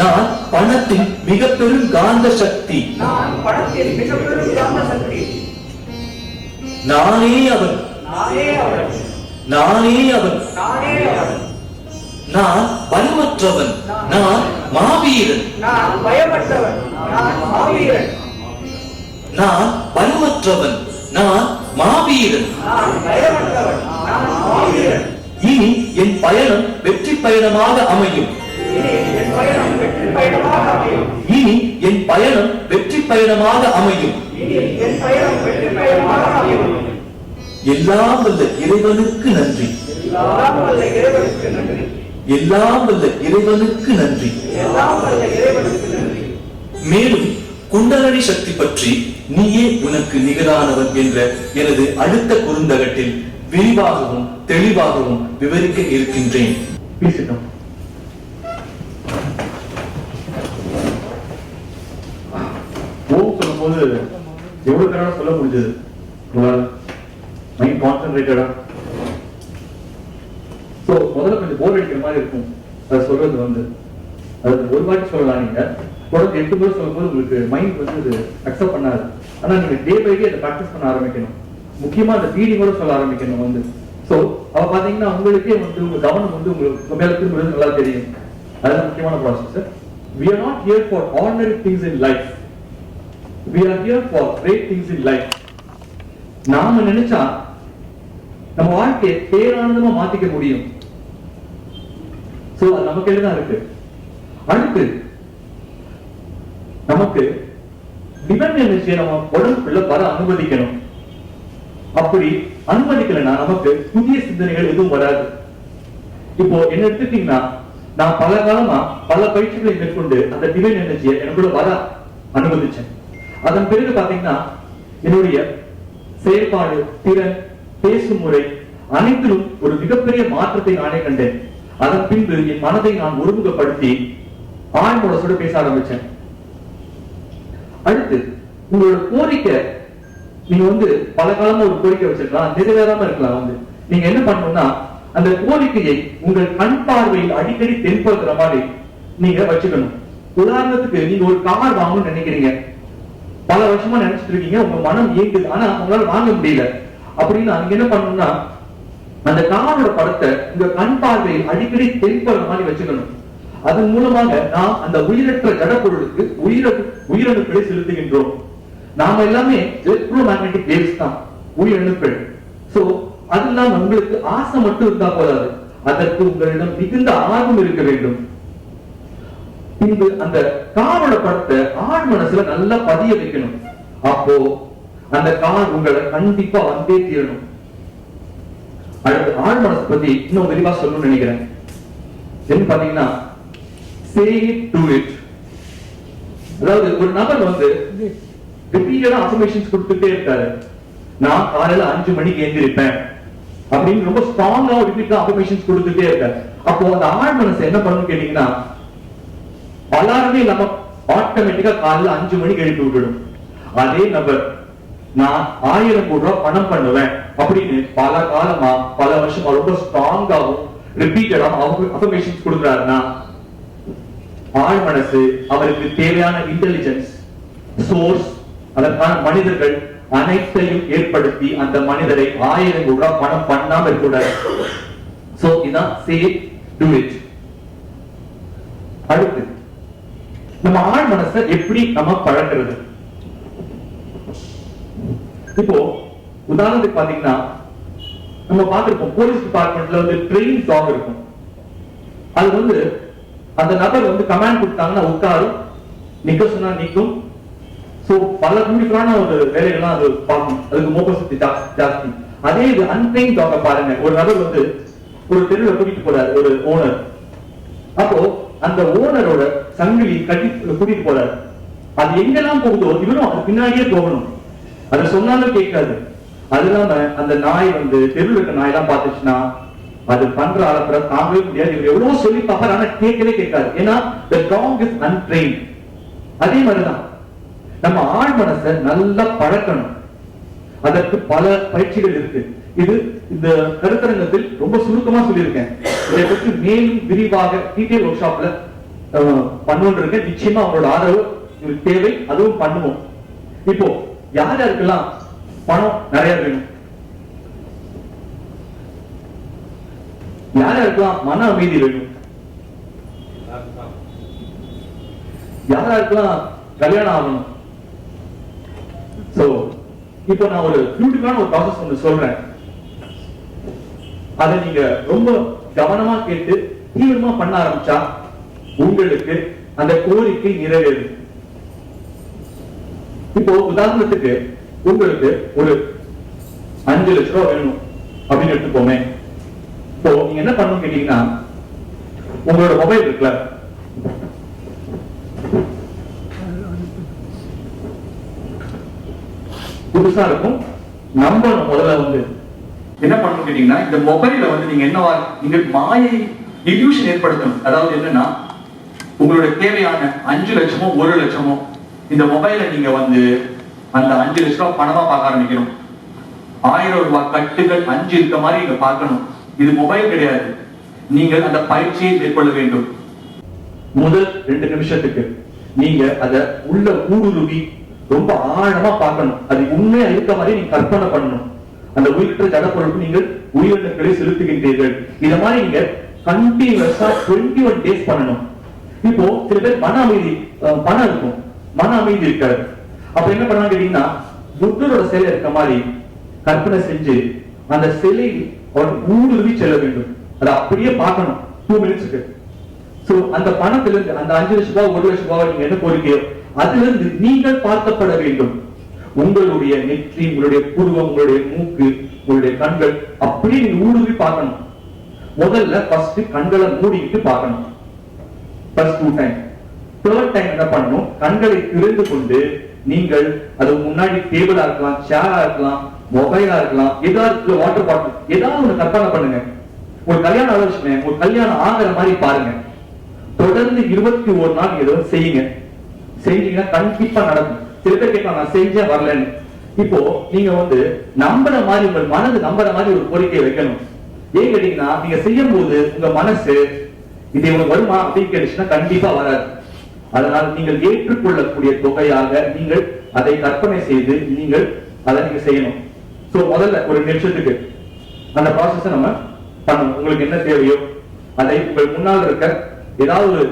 நான் பணத்தின் மிக பெரும் காந்த சக்தி. நான் பணத்தின் மிக பெரும் காந்த சக்தி. நானே அவன். நானே அவன். நானே அவன். நானே அவன். நான் பயமற்றவன். நான் மாவீரன். நான் பயமற்றவன். நான் மாவீரன். நான் பயமற்றவன். நான் மாவீரன். நான் பயமற்றவன். நான் மாவீரன். இனி என் பயணம் வெற்றி பயணமாக அமையும். இனி என் பயணம் வெற்றி பயணமாக அமையும். இனி என் பயணம் வெற்றி பயணமாக அமையும். இனி என் பயணம் வெற்றி எல்லாம் வல்ல இறைவனுக்கு நன்றி. எல்லாம் வல்ல இறைவனுக்கு நன்றி. எல்லாம் வல்ல இறைவனுக்கு நன்றி. எல்லாம் வல்ல இறைவனுக்கு நன்றி. மேலும் குண்டலினி சக்தி பற்றி நீயே உனக்கு நிகரானவன் என்ற எனது அடுத்த குறுந்தகட்டில் விரிவாகவும் தெளிவாகவும் விவரிக்க இருக்கின்றேன். பேசிட்டோம். ஓம் சொல்லும்போது எவ்வளவு நேரம் சொல்ல முடிஞ்சது? மைண்ட் கான்சென்ட்ரேட்டடா. சோ முதல்ல கொஞ்சம் போர் அடிக்கிற மாதிரி இருக்கும் அது சொல்றது அது ஒரு வாட்டி சொல்லலாம். நீங்க தொடர்ந்து 8 முறை சொல்லும்போது உங்களுக்கு மைண்ட் அது அக்செப்ட் பண்ணாது. ஆனா நீங்க டே பை டே அதை ப்ராக்டிஸ் பண்ண ஆரம்பிக்கணும். முக்கியமா அந்த ஃபீலிங்கோட சொல்ல ஆரம்பிக்கணும் சோ அவ பாத்தீங்கன்னா உங்களுக்கே உங்க கவனம் உங்களுக்கு மேல திரும்புறது நல்லா தெரியும். அதுதான் முக்கியமான process. We are not here for ordinary things in life. We are here for great things in life. நாம நினைச்சா நம்ம வாழ்க்கையை பேரானந்தமா மாத்திக்க முடியும். சோ அது நம்ம கையில தான் இருக்கு. அடுத்து நமக்கு டிவைன் எனர்ஜியை நம்ம உடம்புக்குள்ள வர அனுமதிக்கணும். அப்படி அனுமதிக்கலன்னா நமக்கு புதிய சிந்தனைகள் எதுவும் வராது. இப்போ என்ன எடுத்துட்டீங்கன்னா நான் பல காலமா பல பயிற்சிகளை மேற்கொண்டு அந்த டிவைன் எனர்ஜியை எனக்குள்ள வர அனுமதிச்சேன். அதன் பிறகு பாத்தீங்கன்னா என்னுடைய செயல்பாடு, திறன், பேசும் முறை அனைத்திலும் ஒரு மிகப்பெரிய மாற்றத்தை நானே கண்டேன். அதன் பின்பு என் மனதை நான் ஒருமுகப்படுத்தி ஆழ்மனசோட பேச ஆரம்பிச்சேன். அடுத்து உங்களோட கோரிக்கை நீங்க பல காலமா ஒரு கோரிக்கை வச்சிருக்கலாம், நிறைவேறாம இருக்கலாம். நீங்க என்ன பண்ணணும்னா அந்த கோரிக்கையை உங்கள் கண் பார்வையில் அடிக்கடி தென்படுத்துற மாதிரி நீங்க வச்சுக்கணும். உதாரணத்துக்கு நீங்க ஒரு கார் வாங்கணும்னு நினைக்கிறீங்க, பல வருஷமா நினைச்சிட்டு இருக்கீங்க, உங்க மனம் இயங்குது, ஆனா உங்களால வாங்க முடியல. அப்படின்னா நீங்க என்ன பண்ணணும்னா அந்த காரோட படத்தை உங்க கண் பார்வையில் அடிக்கடி தென்படுற மாதிரி வச்சுக்கணும். அதன் மூலமாக நாம் அந்த உயிரற்ற ஜடப்பொருளுக்கு உயிரணுக்களை செலுத்துகின்றோம். நாம எல்லாமே எலக்ட்ரோ மேக்னெட்டிக் வேவ்ஸ் தான், உயிரணுக்கள். சோ அது இல்லாம உங்களுக்கு ஆசை மட்டும் இருந்தா போதாது, அதற்கு உங்களிடம் மிகுந்த ஆர்வம் இருக்க வேண்டும். பின்பு அந்த காரோட படத்தை ஆழ் மனசுல நல்லா பதிய வைக்கணும். அப்போ அந்த கார் உங்களை கண்டிப்பா வந்தே தீரணும். அடுத்து ஆழ் மனசு பத்தி இன்னும் விரிவா சொல்லணும்னு நினைக்கிறேன். என்ன பாத்தீங்கன்னா say it, do it. அதாவது ஒரு நபர் ரிப்பீட்டடா அஃபர்மேஷன்ஸ் கொடுத்துட்டே இருக்காரு. நான் காலையில 5 மணிக்கு எழுந்திருப்பேன் அப்படின்னு ரொம்ப ஸ்ட்ராங்கா ரிப்பீட்டடா அஃபர்மேஷன்ஸ் கொடுத்துட்டே இருக்காரு. அப்போ அந்த ஆழ் மனசு என்ன பண்ணணும்னு கேட்டீங்கன்னா அலாரமே இல்லாம ஆட்டோமேட்டிக்கா காலையில 5 மணிக்கு எழுப்பி விட்டுடும். அதே நபர் நான் 1000 கோடி ரூபாய் பணம் பண்ணுவேன் அப்படின்னு பல காலமா பல வருஷமா ரொம்ப ஸ்ட்ராங்காவும் ரிப்பீட்டடா அஃபர்மேஷன்ஸ் கொடுக்குறாருன்னா ஆழ் மனசு அவருக்கு தேவையான இன்டெலிஜென்ஸ் சோர்ஸ், அதற்கான மனிதர்கள் அனைத்தையும் ஏற்படுத்தி அந்த மனிதரை 1000 கோடி ரூபாய் பணம் பண்ணாம இருக்கக்கூடாது. சோ இதான் say it, do it. அடுத்து நம்ம ஆழ் மனசை எப்படி நம்ம பழக்கிறது? இப்போ உதாரணத்துக்கு பாத்தீங்கன்னா நம்ம பார்த்திருப்போம், போலீஸ் டிபார்ட்மெண்ட்ல ட்ரெயின் டாக் இருக்கும். அது அந்த நபர் கமாண்ட் கொடுத்தாங்கன்னா உட்காரும், நிக்க சொன்னா நிக்கும். சோ பல பியூட்டிஃபுல்லான ஒரு வேலைகள்லாம் அது பார்க்கும், அதுக்கு மோகசக்தி ஜாஸ்தி. அதே இது அன்ட்ரெயின் டாக பாருங்க. ஒரு நபர் ஒரு தெருவில் கூட்டிட்டு போறாரு ஒரு ஓனர். அப்போ அந்த ஓனரோட சங்கிலி கட்டி கூட்டிட்டு போறாரு. அது எங்கெல்லாம் போகுதோ இவரும் அது பின்னாடியே போகணும். அதை சொன்னாலும் கேட்காது. அது இல்லாம அந்த நாய் தெருவில் இருக்க நாய் எல்லாம் பார்த்துச்சுன்னா அது பண்ற அளப்புற தாங்கவே முடியாது. இவர் எவ்வளவு சொல்லி பார்ப்பாரு, ஆனா கேட்கவே கேட்காது. ஏன்னா the dog is untrained. அதே மாதிரிதான் நம்ம ஆழ் மனசை நல்லா பழக்கணும். அதற்கு பல பயிற்சிகள் இருக்கு. இது இந்த கருத்தரங்கத்தில் ரொம்ப சுருக்கமா சொல்லியிருக்கேன். இதை பற்றி மேலும் விரிவாக டீடைல் ஒர்க் ஷாப்ல பண்ணுவோம் இருக்கேன். நிச்சயமா அவங்களோட ஆதரவு தேவை, அதுவும் பண்ணுவோம். இப்போ யார் யாருக்கெல்லாம் பணம் நிறைய வேணும், யார் யாருக்கெல்லாம் மன அமைதி வேணும், யார் யாருக்கெல்லாம் கல்யாணம் ஆகணும். சோ இப்போ நான் ஒரு பியூட்டிஃபுல்லான ஒரு ப்ராசஸ் சொல்றேன். அதை நீங்க ரொம்ப கவனமா கேட்டு தீவிரமா பண்ண ஆரம்பிச்சா உங்களுக்கு அந்த கோரிக்கை நிறைவேறும். இப்போ உதாரணத்துக்கு உங்களுக்கு ஒரு 5 லட்ச ரூபாய் வேணும் அப்படின்னு எடுத்துக்கோமே. இப்போ நீங்க என்ன பண்ணணும் கேட்டீங்கன்னா, உங்களோட மொபைல் இருக்குல்ல, புதுசா இருக்கும், நம்பணும். முதல்ல வந்து என்ன பண்ணணும் கேட்டீங்கன்னா, இந்த மொபைல வந்து நீங்க என்னவா நீங்க மாயை இல்யூஷன் ஏற்படுத்தணும். அதாவது என்னன்னா, உங்களுடைய தேவையான 5 லட்சமோ 1 லட்சமோ இந்த மொபைல நீங்க வந்து அந்த 5 லட்ச ரூபாய் பணமா பார்க்க ஆரம்பிக்கணும். 1000 ரூபாய் கட்டுகள் 5 இருக்க மாதிரி நீங்க பார்க்கணும். இது மொபைல் கிடையாது. நீங்கள் அந்த பயிற்சியை மேற்கொள்ள வேண்டும். முதல் 2 நிமிஷத்துக்கு நீங்க அத உள்ள ஊடுருவி ரொம்ப ஆழமா பார்க்கணும். அது உண்மையா இருக்க மாதிரி நீங்க கற்பனை பண்ணணும். அந்த உயிரற்ற ஜட பொருளுக்கு நீங்கள் உயிரினங்களை செலுத்துகின்றீர்கள். இத மாதிரி நீங்க கண்டினியூஸா 21 டேஸ் பண்ணணும். இப்போ சில பேர் மன அமைதி பணம் இருக்கும், மன அமைதி இருக்காது. அப்ப என்ன பண்ணலாம் கேட்டீங்கன்னா, புத்தரோட சிலை இருக்க மாதிரி கற்பனை செஞ்சு அந்த சிலை ஊடுருவி செல்ல வேண்டும். அதை அப்படியே பார்க்கணும் 2 மினிட்ஸ்க்கு. சோ அந்த பணத்திலிருந்து அந்த 5 லட்ச ரூபாய் 1 லட்ச ரூபாய் நீங்க என்ன கோரிக்கையோ அதிலிருந்து நீங்கள் பார்க்கப்பட வேண்டும். உங்களுடைய நெற்றி, உங்களுடைய புருவம், உங்களுடைய மூக்கு, உங்களுடைய கண்கள் அப்படியே நீங்க ஊடுருவி பார்க்கணும். முதல்ல ஃபர்ஸ்ட் கண்களை மூடிக்கிட்டு பார்க்கணும். First 2 time. தேர்ட் டைம் என்ன பண்ணணும், கண்களை திறந்து கொண்டு நீங்கள் அது முன்னாடி டேபிளா இருக்கலாம், சேரா இருக்கலாம், மொபைலா இருக்கலாம், ஏதாவது வாட்டர் பாட்டில், ஏதாவது ஒண்ணு கற்பனை பண்ணுங்க. ஒரு கல்யாணம் ஆலோசனை, ஒரு கல்யாணம் ஆகிற மாதிரி பாருங்க. தொடர்ந்து 21 நாள் ஏதோ செய்யுங்க. செஞ்சீங்கன்னா கண்டிப்பா நடக்கும். சில பேர் கேட்கலாம், நான் செஞ்சேன் வரலன்னு. இப்போ நீங்க வந்து நம்புற மாதிரி, உங்கள் மனது நம்புற மாதிரி ஒரு கோரிக்கையை வைக்கணும். ஏன் கேட்டீங்கன்னா, நீங்க செய்யும் போது உங்க மனசு இது உங்களுக்கு வருமா அப்படின்னு கேட்டுச்சுன்னா கண்டிப்பா வராது. அதனால் நீங்கள் ஏற்றுக்கொள்ளக்கூடிய தொகையாக நீங்கள் அதை கற்பனை செய்து நீங்கள் அதை நீங்க செய்யணும். சோ முதல்ல ஒரு நிமிஷத்துக்கு அந்த ப்ராசஸ் நம்ம பண்ணணும். உங்களுக்கு என்ன தேவையோ அதை உங்கள் முன்னால் இருக்க ஏதாவது ஒரு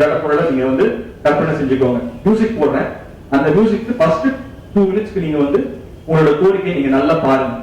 ஜட பொருளை நீங்க வந்து கற்பனை செஞ்சுக்கோங்க. மியூசிக் போடுறேன், அந்த மியூசிக் ஃபர்ஸ்ட் 2 மினிட்ஸ்க்கு நீங்க வந்து உங்களோட கோரிக்கையை நீங்க நல்லா பாருங்க.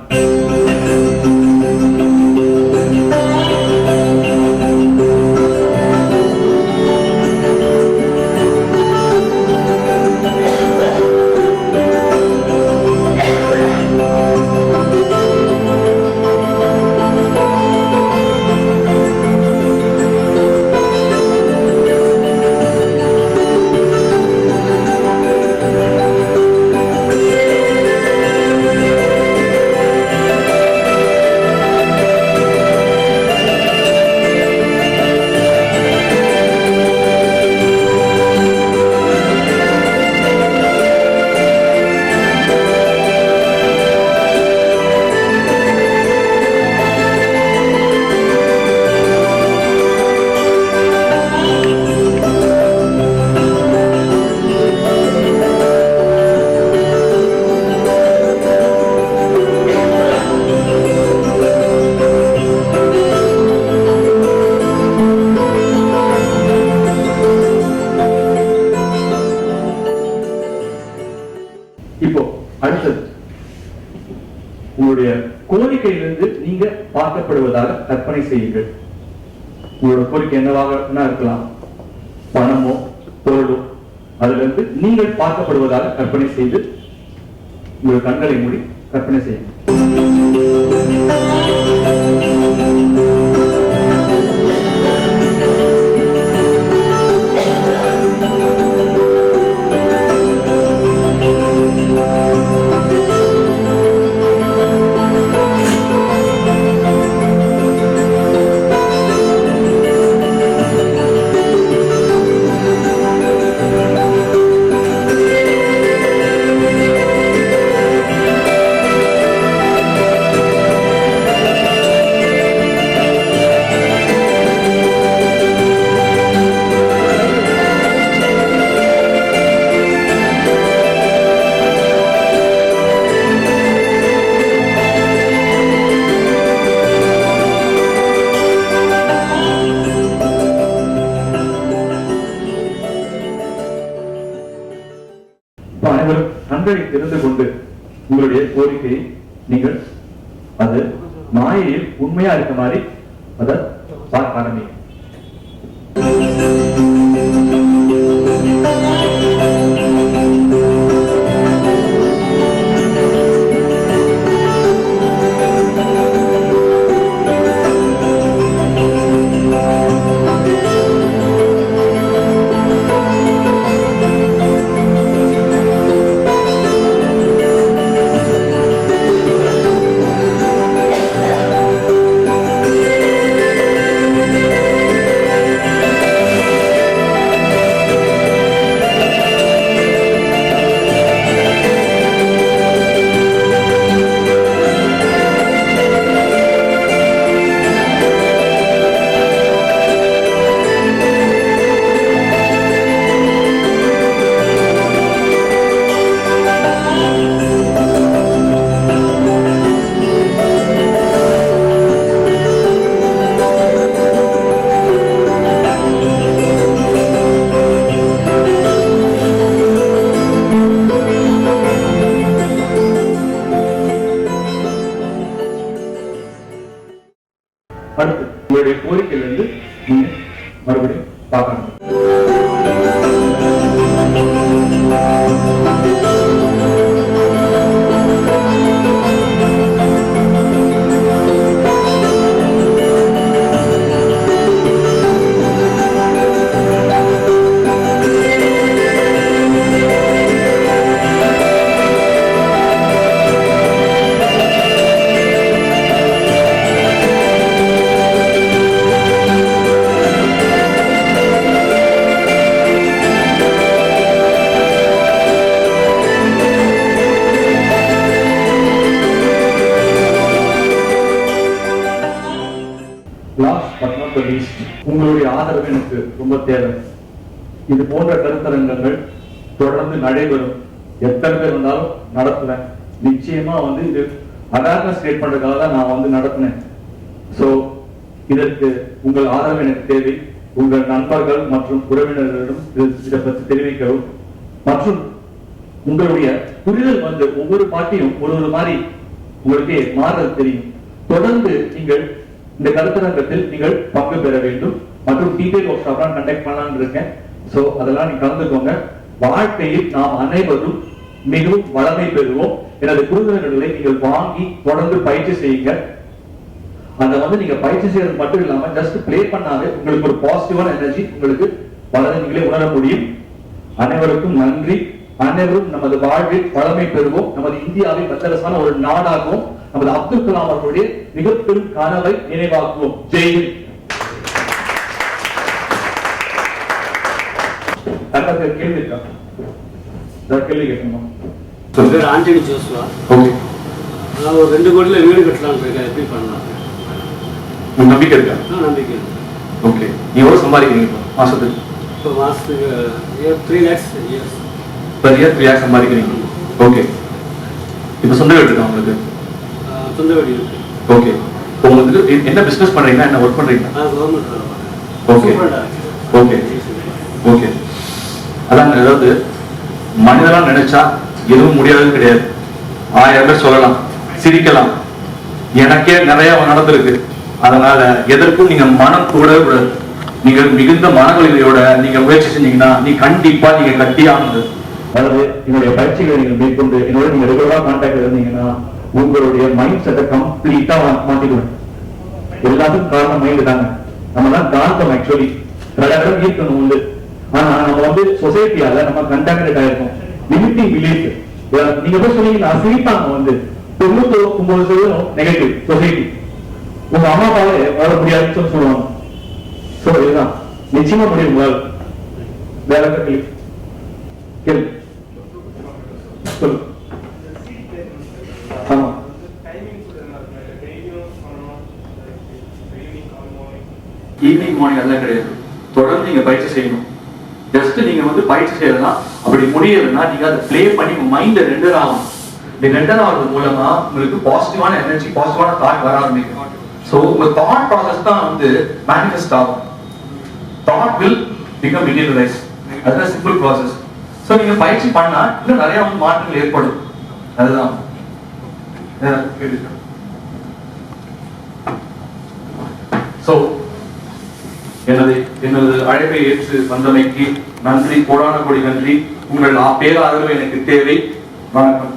இப்போ அடுத்தது உங்களுடைய கோரிக்கையிலிருந்து நீங்க பார்க்கப்படுவதாக கற்பனை செய்யுங்கள். உங்களோட கோரிக்கை என்னவாக இருக்கலாம், பணமோ பொருளோ, அதுல இருந்து நீங்கள் பார்க்கப்படுவதாக கற்பனை செய்து உங்கள் கண்களை மூடி கற்பனை செய்யுங்கள். அனைவரும் கண்களை திறந்து கொண்டு உங்களுடைய கோரிக்கையை நீங்கள் அது மாயையில் உண்மையா இருக்க மாதிரி அதை பார்க்க ஆரம்பிங்க. த லீஸ்ட், உங்களுடைய ஆதரவு எனக்கு ரொம்ப தேவை. இது போன்ற கருத்தரங்கங்கள் தொடர்ந்து நடைபெறும். எத்தனை பேர் இருந்தாலும் நடத்துவேன். நிச்சயமா வந்து இது அவேர்னஸ் கிரியேட் பண்றதுக்காக தான் நான் வந்து நடத்தினேன். ஸோ இதற்கு உங்கள் ஆதரவு எனக்கு தேவை. உங்கள் நண்பர்கள் மற்றும் உறவினர்களிடம் இதை பற்றி தெரிவிக்கவும், மற்றும் உங்களுடைய புரிதல் வந்து ஒவ்வொரு பாட்டியும் ஒரு மாதிரி உங்களுக்கு மாறுறது தெரியும். தொடர்ந்து நீங்கள் இந்த கருத்தரங்கத்தில் நீங்கள் பங்கு பெற வேண்டும். மற்றும் டீடைல் ஒர்க் ஷாப் கண்டக்ட் பண்ணலான்னு இருக்கேன். ஸோ அதெல்லாம் நீங்க கலந்துக்கோங்க. வாழ்க்கையில் நாம் அனைவரும் மிகவும் வளமை பெறுவோம். எனது குழுவினர்களை நீங்கள் வாங்கி தொடர்ந்து பயிற்சி செய்யுங்க. அதை வந்து நீங்க பயிற்சி செய்யறது மட்டும் இல்லாம ஜஸ்ட் பிளே பண்ணாவே உங்களுக்கு ஒரு பாசிட்டிவான எனர்ஜி உங்களுக்கு வளர நீங்களே உணர முடியும். அனைவருக்கும் நன்றி. அனைவரும் நமது வாழ்வில் வளமை பெறுவோம். நமது இந்தியாவை வல்லரசான ஒரு நாடாகவும் நமது அப்துல் கலாம் அவர்களுடைய மிகப்பெரும் கனவை நினைவாக்குவோம். ஜெய் ஹிந்த். கேள்வி இருக்கா? கேள்வி கேட்கணுமா? பேர் ஆண்டனி ஜோசுவா. ஓகே. நான் ஒரு 2 கோடியில் வீடு கட்டலாம்னு இருக்கேன். எப்படி பண்ணலாம்? உங்களுக்கு நம்பிக்கை இருக்கா? நம்பிக்கை இருக்கு. ஓகே. நீ எவ்வளவு சம்பாதிக்கிறீங்க இப்போ மாசத்துக்கு? இப்போ மாதத்துக்கு 3 lakhs years. Per year 3 lakhs சம்பாதிக்கிறீங்க. ஓகே. இப்போ சொந்த வீடு இருக்கா உங்களுக்கு? சொந்த வீடு இருக்கு. ஓகே. உங்களுக்கு என்ன பிசினஸ் பண்றீங்க? என்ன ஒர்க் பண்றீங்க? கவர்மெண்ட் வேலை ஓகே. ஓகே. ஓகே. அதான், அதாவது மனிதெல்லாம் நினைச்சா எதுவும் முடியாதுன்னு கிடையாது. 1000 பேர் சொல்லலாம், சிரிக்கலாம். எனக்கே நிறைய நடந்திருக்கு. அதனால எதற்கும் நீங்க மனம் கூடவே கூடாது. நீங்க மிகுந்த மனவலிமையோட நீங்க முயற்சி செஞ்சீங்கன்னா நீ கண்டிப்பா நீங்க கட்டியானது. அதாவது என்னுடைய பயிற்சிகளை நீங்க மேற்கொண்டு என்னோட நீங்க ரெகுலரா கான்டாக்ட் இருந்தீங்கன்னா உங்களுடைய மைண்ட் செட்டை கம்ப்ளீட்டா மாத்திடுவேன். எல்லாத்துக்கும் காரணம் மைண்ட் தாங்க. நம்ம தான் காந்தம். ஆக்சுவலி இடம் ஈர்க்கணும் உண்டு. ஆனா நம்ம வந்து சொசைட்டியால நம்ம கண்டாக்டட் ஆயிருக்கோம். Limiting belief. நீங்க போய் சொன்னீங்கன்னா சிரிப்பாங்க. வந்து 99% நெகட்டிவ் சொசைட்டி. உங்க அம்மா அப்பாவே வர முடியாதுன்னு சொல்லுவாங்க. சோ இதுதான் நிச்சயமா முடியும். உங்களால் வேற கேள்வி கேள்வி சொல்லு. ஆமா, ஈவினிங் மார்னிங் அதெல்லாம் கிடையாது. தொடர்ந்து நீங்க பயிற்சி செய்யணும். ஜஸ்ட் நீங்க வந்து பயிற்சி செய்யலாம். அப்படி முடியலன்னா நீங்க அதை பிளே பண்ணி மைண்ட் ரெண்டர் ஆகும். இந்த ரெண்டர் ஆகிறது மூலமா உங்களுக்கு பாசிட்டிவான எனர்ஜி, பாசிட்டிவான தாட் வர ஆரம்பிக்கும். ஸோ உங்க தாட் ப்ராசஸ் தான் வந்து மேனிஃபெஸ்ட் ஆகும். Thought will become materialise. அதுதான் சிம்பிள் ப்ராசஸ். ஸோ நீங்க பயிற்சி பண்ணா இன்னும் நிறைய வந்து மாற்றங்கள் ஏற்படும். அதுதான். ஸோ எனது அழைப்பை ஏற்று வந்தமைக்கு நன்றி, கோடான கோடி நன்றி. உங்கள் பேராதரவு எனக்கு தேவை. வணக்கம்.